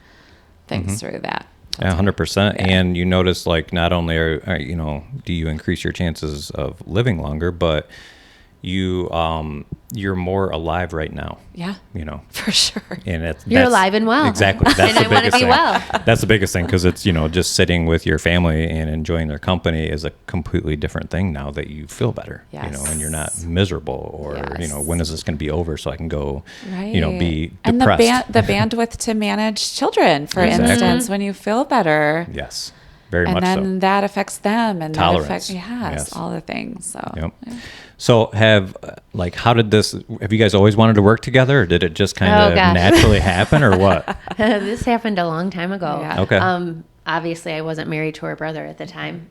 things through that. Yeah, 100%. Yeah. And you notice, like, not only do you increase your chances of living longer, but you're more alive right now. Yeah. You know, For sure. and You're alive and well. Exactly. That's And the I wanna biggest be thing. well. That's the biggest thing, because it's, just sitting with your family and enjoying their company is a completely different thing now that you feel better. Yes. And you're not miserable, or Yes. when is this going to be over so I can go, Right. be and depressed. the bandwidth to manage children, for Exactly. instance, when you feel better. Yes, very And much then so. that affects them, and Tolerance. that affects Yes. all the things. So Yep. So have you guys always wanted to work together, or did it just kind Oh, of gosh. naturally happen, or what? This happened a long time ago. Yeah. Okay. Obviously, I wasn't married to her brother at the time.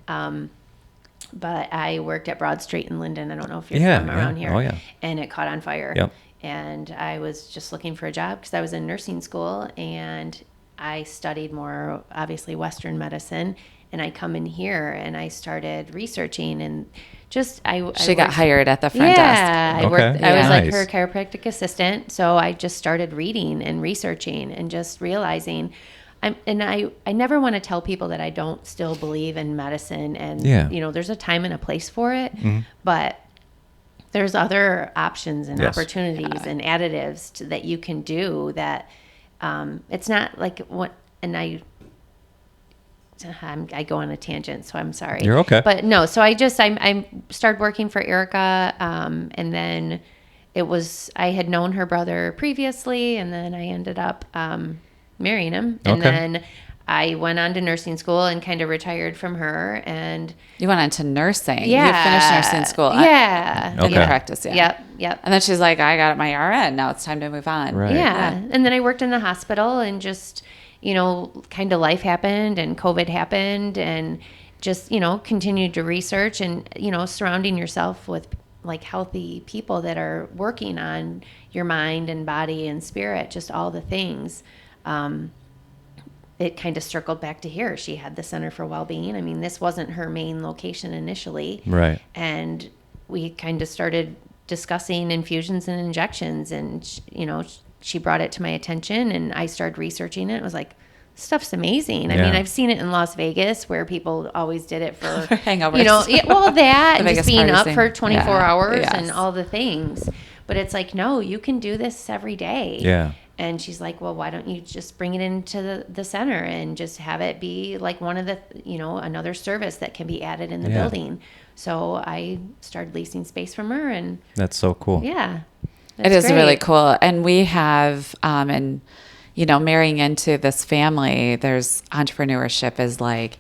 But I worked at Broad Street in Linden. I don't know if you're from around here. Oh, yeah. And it caught on fire. Yep. And I was just looking for a job because I was in nursing school, and I studied more, obviously, Western medicine. And I come in here and I started researching, and she got hired at the front desk. Yeah, I worked. Okay. I was Yeah. like Nice. her chiropractic assistant, so I just started reading and researching and just realizing. I never want to tell people that I don't still believe in medicine, and Yeah. there's a time and a place for it, but there's other options and Yes. opportunities and additives that you can do that it's not like what. And I go on a tangent, so I'm sorry. You're okay. But no, so I started working for Erica, and then I had known her brother previously, and then I ended up marrying him, and Okay. then I went on to nursing school and kind of retired from her, and You went into nursing. yeah, You finished nursing school. Yeah, Okay. In practice, yeah. Yep. And then she's like, I got my RN. Now it's time to move on. Right. Yeah. And then I worked in the hospital, and just, kind of life happened and COVID happened, and just, continued to research and, surrounding yourself with like healthy people that are working on your mind and body and spirit, just all the things. It kind of circled back to here. She had the Center for Wellbeing. I mean, this wasn't her main location initially. Right. And we kind of started discussing infusions and injections, and she brought it to my attention, and I started researching it. I was like, stuff's amazing. I Yeah. mean, I've seen it in Las Vegas where people always did it for hangovers. That and Vegas just being party up scene. for 24 Yeah. hours Yes. and all the things. But it's like, no, you can do this every day. Yeah. And she's like, well, why don't you just bring it into the center and just have it be like one of the, another service that can be added in the Yeah. building. So I started leasing space from her, and That's so cool. yeah. It that's is really great. cool. And we have, marrying into this family, there's entrepreneurship is like,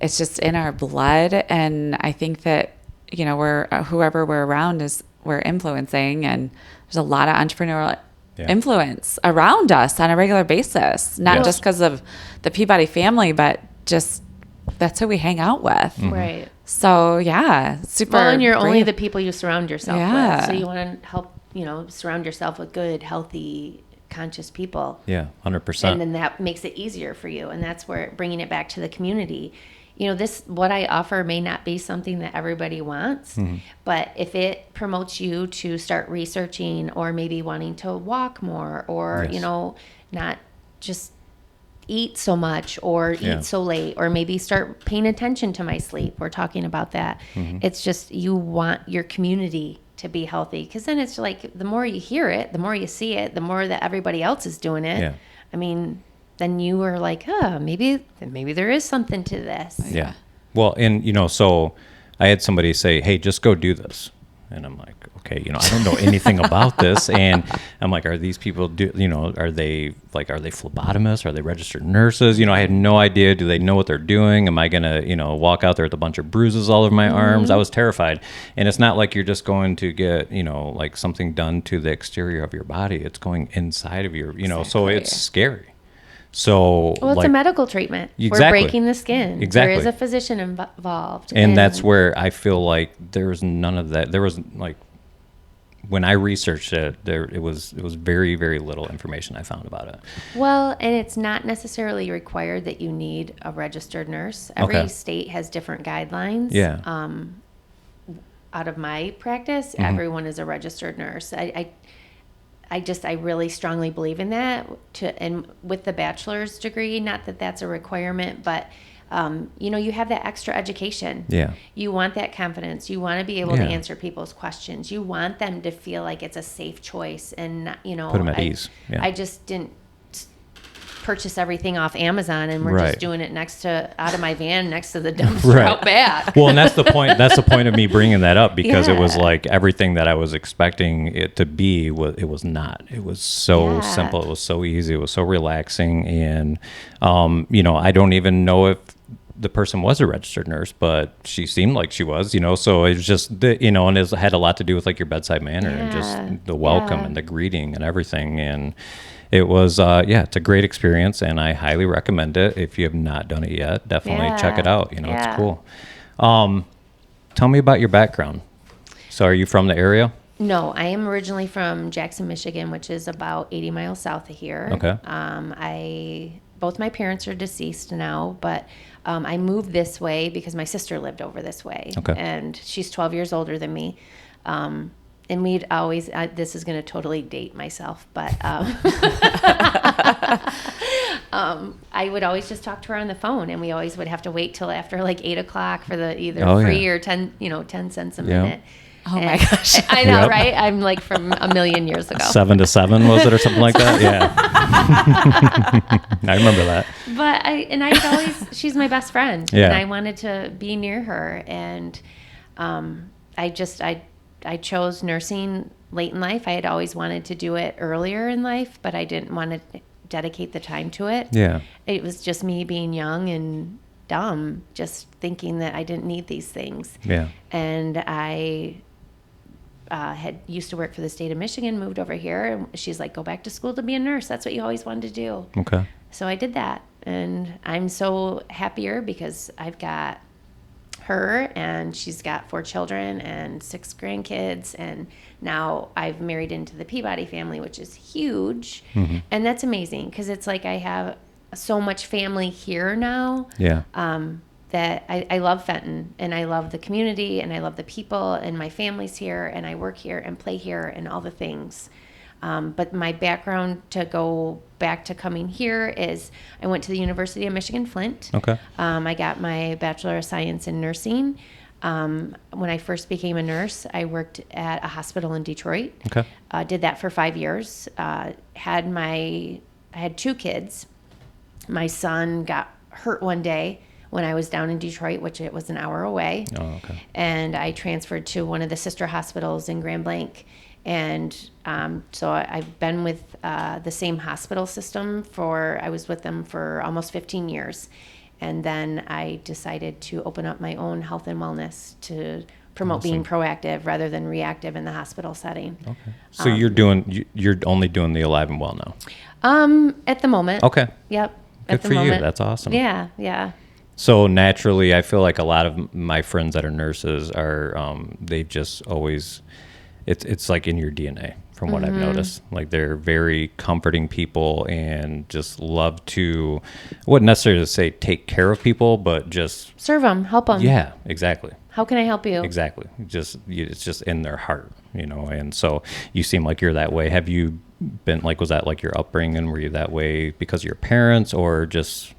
it's just in our blood. And I think that, whoever we're around we're influencing, and there's a lot of entrepreneurial influence around us on a regular basis, not Yes. just because of the Peabody family, but just that's who we hang out with. Right. So yeah, super. Well, and you're only great. the people you surround yourself Yeah. with. So you want to help, surround yourself with good, healthy, conscious people. Yeah, 100%. And then that makes it easier for you. And that's where bringing it back to the community. What I offer may not be something that everybody wants, but if it promotes you to start researching, or maybe wanting to walk more, or, Yes. not just eat so much or Yeah. eat so late, or maybe start paying attention to my sleep. We're talking about that. It's just, you want your community to be healthy, because then it's like, the more you hear it, the more you see it, the more that everybody else is doing it. Yeah. I mean, then you are like, maybe there is something to this. Yeah. Well, and so I had somebody say, "Hey, just go do this," and I'm like, "Okay, I don't know anything about this." And I'm like, "Are these people are they phlebotomists? Are they registered nurses? I had no idea. Do they know what they're doing? Am I gonna walk out there with a bunch of bruises all over my arms?" I was terrified. And it's not like you're just going to get like something done to the exterior of your body. It's going inside of your so Exactly. it's scary. So Well, it's a medical treatment. Exactly. We're breaking the skin. Exactly. There is a physician involved. And that's where I feel like there's none of that. There was when I researched it, it was very, very little information I found about it. Well, and it's not necessarily required that you need a registered nurse. Every Okay. state has different guidelines. Yeah. Out of my practice, everyone is a registered nurse. I really strongly believe in that. And with the bachelor's degree, not that that's a requirement, but you have that extra education. Yeah. You want that confidence. You want to be able to Yeah. answer people's questions. You want them to feel like it's a safe choice, and Put them at ease. Yeah. I just didn't purchase everything off Amazon, and we're Right. just doing it out of my van next to the dumpster Right. out back. Well, and that's the point. That's the point of me bringing that up, because it was Yeah. like everything that I was expecting it to be. It was not. It was so Yeah. simple. It was so easy. It was so relaxing, and I don't even know if the person was a registered nurse, but she seemed like she was. So it was just and it had a lot to do with like your bedside manner and just the welcome Yeah. and the greeting and everything. And it was, it's a great experience, and I highly recommend it. If you have not done it yet, definitely check it out. It's Yeah. cool. Tell me about your background. So are you from the area? No, I am originally from Jackson, Michigan, which is about 80 miles south of here. Okay. Both my parents are deceased now, but I moved this way because my sister lived over this way. Okay. And she's 12 years older than me. And we'd always, this is going to totally date myself, but I would always just talk to her on the phone, and we always would have to wait till after like 8 o'clock for the either free or 10 cents a minute. Oh my gosh. I know, Yep. right? I'm like from a million years ago. 7 to 7 was it, or something like that? Yeah. I remember that. But I'd always, she's my best friend. Yeah. And I wanted to be near her. And I chose nursing late in life. I had always wanted to do it earlier in life, but I didn't want to dedicate the time to it. Yeah. It was just me being young and dumb, just thinking that I didn't need these things. Yeah. And I had used to work for the state of Michigan, moved over here, and she's like, go back to school to be a nurse. That's what you always wanted to do. Okay. So I did that, and I'm so happier because I've got her, and she's got 4 children and 6 grandkids, and now I've married into the Peabody family, which is huge. Mm-hmm. And that's amazing because it's like I have so much family here now. Yeah. That I love Fenton, and I love the community, and I love the people, and my family's here, and I work here and play here and all the things. But my background to go back to coming here is I went to the University of Michigan Flint. Okay. I got my Bachelor of Science in Nursing. When I first became a nurse, I worked at a hospital in Detroit. Okay. Did that for 5 years. I had 2 kids. My son got hurt one day when I was down in Detroit, which it was an hour away. Oh, okay. And I transferred to one of the sister hospitals in Grand Blanc. And so I've been with the same hospital system I was with them for almost 15 years. And then I decided to open up my own health and wellness to promote being proactive rather than reactive in the hospital setting. Okay. So you're only doing the Alive and Well now? At the moment. Okay. Yep. Good at the for you. moment. That's awesome. Yeah, yeah. So naturally, I feel like a lot of my friends that are nurses are, they've just always, it's like in your DNA from what I've noticed. Like they're very comforting people and just love to, wouldn't necessarily say take care of people, but just. Serve them, help them. Yeah, exactly. How can I help you? Exactly. It's just in their heart, and so you seem like you're that way. Have you been was that like your upbringing? Were you that way because of your parents, or just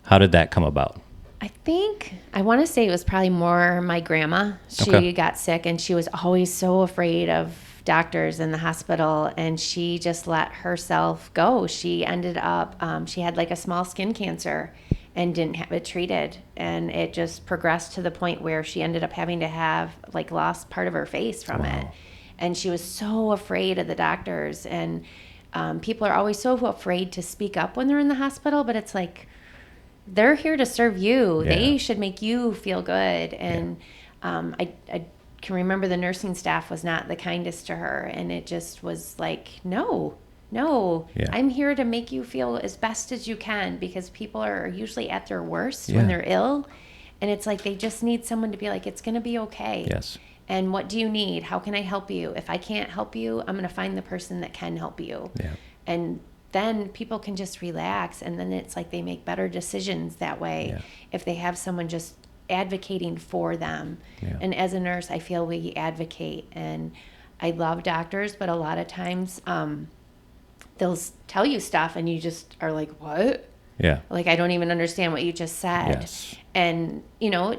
how did that come about? I want to say it was probably more my grandma. She got sick, and she was always so afraid of doctors in the hospital, and she just let herself go. She ended up, she had like a small skin cancer and didn't have it treated. And it just progressed to the point where she ended up having to have lost part of her face from it. And she was so afraid of the doctors. And people are always so afraid to speak up when they're in the hospital, but it's like, they're here to serve you. Yeah. They should make you feel good. And I can remember the nursing staff was not the kindest to her. And it just was like, no, Yeah. I'm here to make you feel as best as you can, because people are usually at their worst Yeah. when they're ill. And it's like they just need someone to be like, it's going to be okay. Yes. And what do you need? How can I help you? If I can't help you, I'm going to find the person that can help you. Yeah. And then people can just relax, and then it's like they make better decisions that way. Yeah. If they have someone just advocating for them. Yeah. And as a nurse, I feel we advocate, and I love doctors, but a lot of times they'll tell you stuff and you just are like, what? Yeah. Like, I don't even understand what you just said. Yes. And, you know,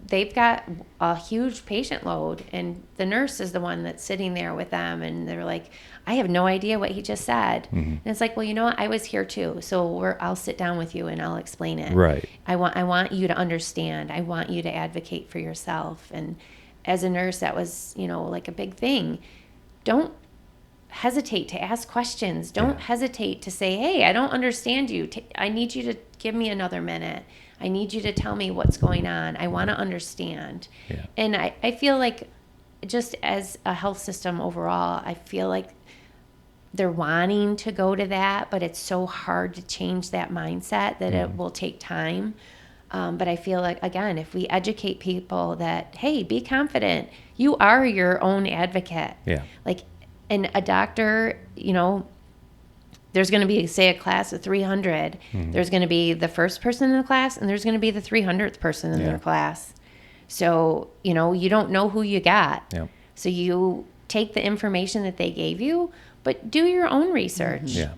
they've got a huge patient load, and the nurse is the one that's sitting there with them, and they're like, I have no idea what he just said. And it's like, well, you know what? I was here too. So I'll sit down with you and I'll explain it. Right. I want you to understand. I want you to advocate for yourself. And as a nurse, that was, you know, like a big thing. Don't hesitate to ask questions. Don't hesitate to say, hey, I don't understand you. I need you to give me another minute. I need you to tell me what's going on. I want to understand. Yeah. And I feel like, just as a health system overall, I feel like they're wanting to go to that, but it's so hard to change that mindset that it will take time. But I feel like, again, if we educate people that, hey, be confident, you are your own advocate. Yeah. Like, and a doctor, you know, there's going to be, say, a class of 300. There's going to be the first person in the class, and there's going to be the 300th person in their class. So, you know, you don't know who you got. Yep. So you take the information that they gave you, but do your own research. Yeah.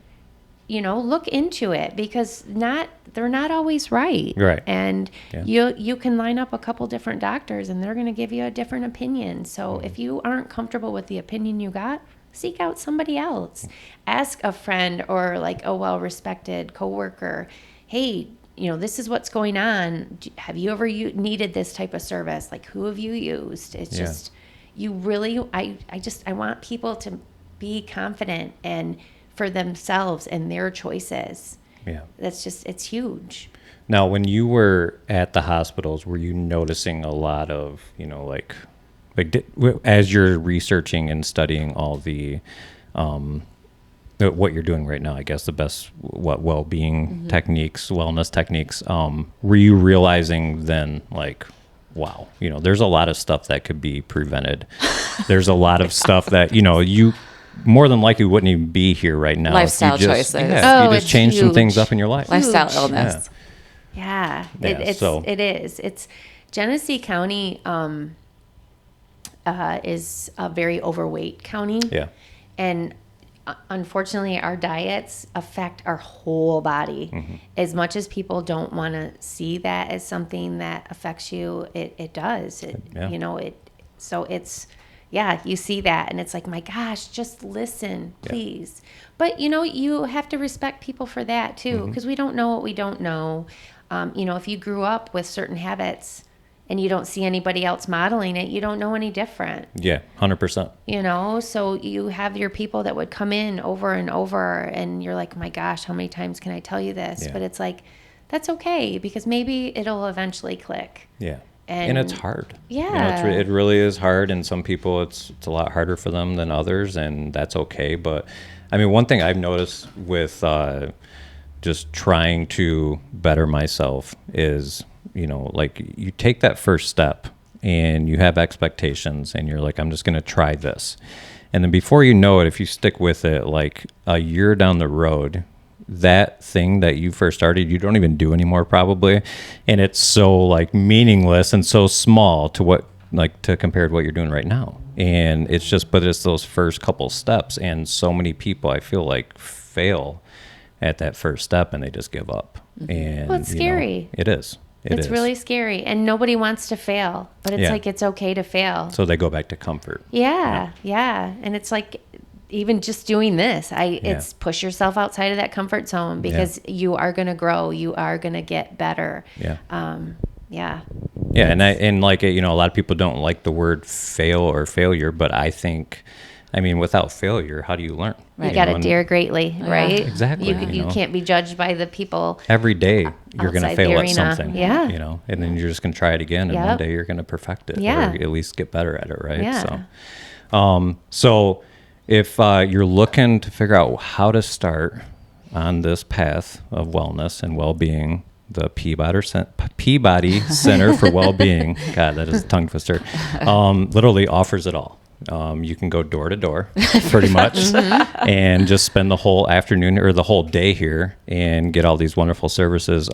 You know, look into it, because they're not always right. Right. And you can line up a couple different doctors, and they're going to give you a different opinion. So if you aren't comfortable with the opinion you got, seek out somebody else. Ask a friend or like a well-respected coworker, hey, you know, this is what's going on. Have you ever needed this type of service? Like, who have you used? It's just, you really, I want people to be confident and for themselves and their choices. Yeah. That's just, it's huge. Now, when you were at the hospitals, were you noticing a lot of, you know, like as you're researching and studying all the, what you're doing right now, I guess the best, well-being techniques, wellness techniques, were you realizing then, like, wow, you know, there's a lot of stuff that could be prevented. There's a lot of stuff that, you know, you more than likely wouldn't even be here right now. Lifestyle choices. Yeah, you just it's change some huge. things up in your life. Lifestyle illness. Yeah. So- It is. It's Genesee County is a very overweight county. Yeah. And unfortunately, our diets affect our whole body. As much as people don't want to see that as something that affects you, it does. You know, so it's, you see that and it's like, my gosh, just listen, please. But, you know, you have to respect people for that too, because we don't know what we don't know. You know, if you grew up with certain habits and you don't see anybody else modeling it, you don't know any different. Yeah, 100%. You know, so you have your people that would come in over and over, and you're like, my gosh, how many times can I tell you this? Yeah. But it's like, that's okay, because maybe it'll eventually click. Yeah. And it's hard. Yeah. You know, it really is hard, and some people it's a lot harder for them than others, and that's okay. But I mean, one thing I've noticed with just trying to better myself is, you know, like you take that first step and you have expectations and you're like, I'm just going to try this. And then before you know it, if you stick with it, like a year down the road, that thing that you first started, you don't even do anymore probably. And it's so like meaningless and so small to what, like to compare to what you're doing right now. And it's just, but it's those first couple steps. And so many people I feel like fail at that first step and they just give up. And Well, it's scary. You know, it is. It's really scary, and nobody wants to fail, but it's Yeah. like, it's okay to fail. So they go back to comfort. Yeah. And it's like, even just doing this, it's push yourself outside of that comfort zone, because you are going to grow, you are going to get better. Yeah. Yeah. Yeah, and like, you know, a lot of people don't like the word fail or failure, but I think, I mean, without failure, how do you learn? You got to dare greatly, right? Exactly, You you know. can't be judged by the people. Every day you're going to outside fail the at arena. something, Yeah. you know, and then you're just going to try it again, and one Yep. day you're going to perfect it, Yeah. or at least get better at it, right? Yeah. So if you're looking to figure out how to start on this path of wellness and well-being, the Peabody Center for Well-Being, God, that is a tongue twister, literally offers it all. You can go door to door pretty much and just spend the whole afternoon or the whole day here and get all these wonderful services.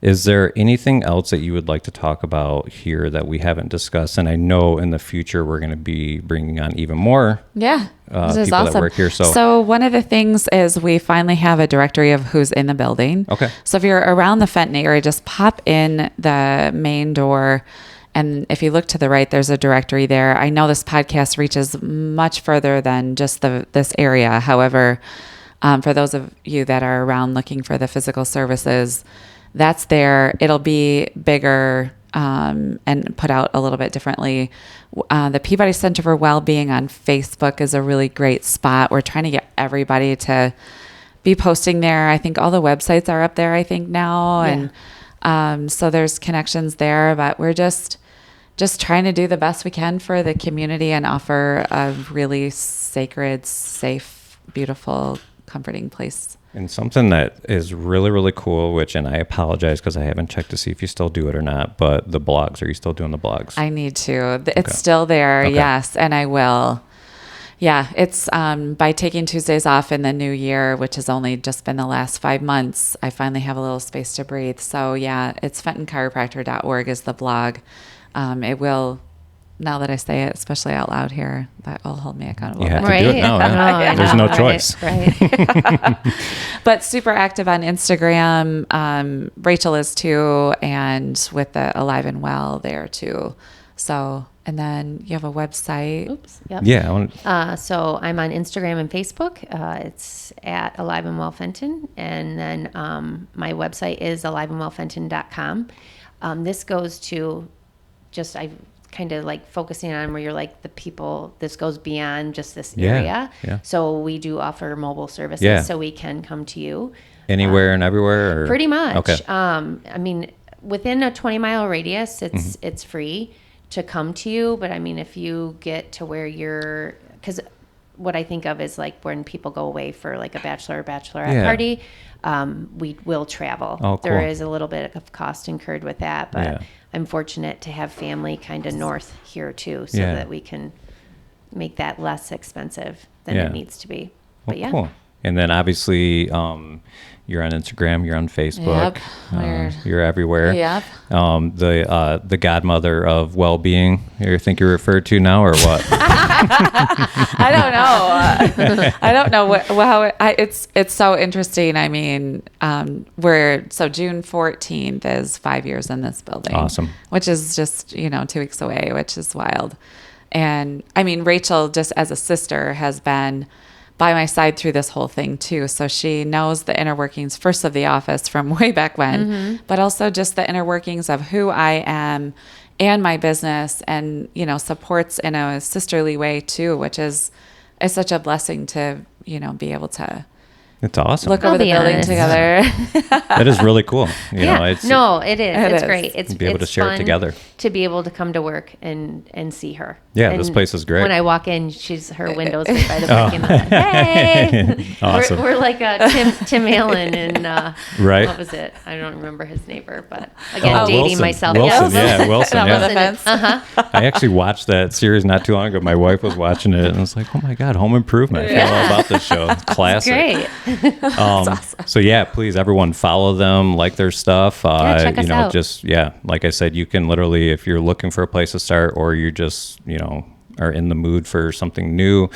Is there anything else that you would like to talk about here that we haven't discussed? And I know in the future we're going to be bringing on even more Yeah, this is people awesome. that work here. So one of the things is we finally have a directory of who's in the building. Okay. So if you're around the Fenton area, just pop in the main door. And if you look to the right, there's a directory there. I know this podcast reaches much further than just this area. However, for those of you that are around looking for the physical services, that's there. It'll be bigger and put out a little bit differently. The Peabody Center for Wellbeing on Facebook is a really great spot. We're trying to get everybody to be posting there. I think all the websites are up there, I think now. Yeah. And so there's connections there, but we're just trying to do the best we can for the community and offer a really sacred, safe, beautiful, comforting place. And something that is really, really cool, and I apologize because I haven't checked to see if you still do it or not, but the blogs, are you still doing the blogs? I need to. It's still there, Okay. yes, and I will. Yeah, it's by taking Tuesdays off in the new year, which has only just been the last 5 months, I finally have a little space to breathe. So yeah, it's fentonchiropractor.org is the blog. It will, now that I say it, especially out loud here, that will hold me accountable. You have to do it now. Huh? I There's know, no choice. Right. But super active on Instagram. Rachel is too, and with the Alive and Well there too. So, and then you have a website. Oops. Yep. Yeah. So I'm on Instagram and Facebook. It's at Alive and Well Fenton. And then my website is aliveandwellfenton.com. This goes to just, I kind of like focusing on where you're like the people, this goes beyond just this area. Yeah. So we do offer mobile services, Yeah. so we can come to you. Anywhere and everywhere? Or? Pretty much. Okay. I mean, within a 20-mile radius, it's free to come to you. But I mean, if you get to where because what I think of is like when people go away for like a bachelor or bachelorette party, we will travel. Oh, cool. There is a little bit of cost incurred with that, but Yeah. I'm fortunate to have family kind of north here too, so Yeah. that we can make that less expensive than Yeah. it needs to be. Well, But yeah. cool. And then obviously you're on Instagram, you're on Facebook, Yep. you're everywhere. Yep. The godmother of well-being, you think you're referred to now or what? I don't know. I don't know how it's so interesting. I mean, June 14th is 5 years in this building. Awesome. Which is just, 2 weeks away, which is wild. And I mean, Rachel, just as a sister, has been by my side through this whole thing too. So she knows the inner workings first of the office from way back when, but also just the inner workings of who I am and my business, and, supports in a sisterly way too, which is such a blessing to, be able to It's awesome. look over the be building honest. together. That is really cool. You know, it's no, it is. It It's is. great. It's be able to it's share it fun together. To be able to come to work and see her. Yeah, this And place is great. When I walk in, her window's right by the parking lot. Hey, Awesome. we're like Tim Allen and Right. what was it? I don't remember his neighbor, but again, Oh, dating Wilson. myself. Wilson, Yes. yeah, Wilson, Over the yeah. fence. I actually watched that series not too long ago. My wife was watching it and was like, "Oh my God, Home Improvement! I feel all about this show. It's classic." Great. So yeah, please everyone follow them, like their stuff. check us out. Like I said, you can literally, if you're looking for a place to start, or you just are in the mood for something new,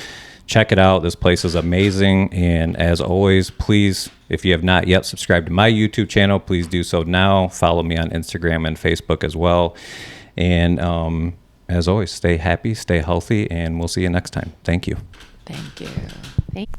check it out. This place is amazing. And as always, please, if you have not yet subscribed to my YouTube channel, please do so now. Follow me on Instagram and Facebook as well. And as always, stay happy, stay healthy, and we'll see you next time. Thank you. Thank you. Thank-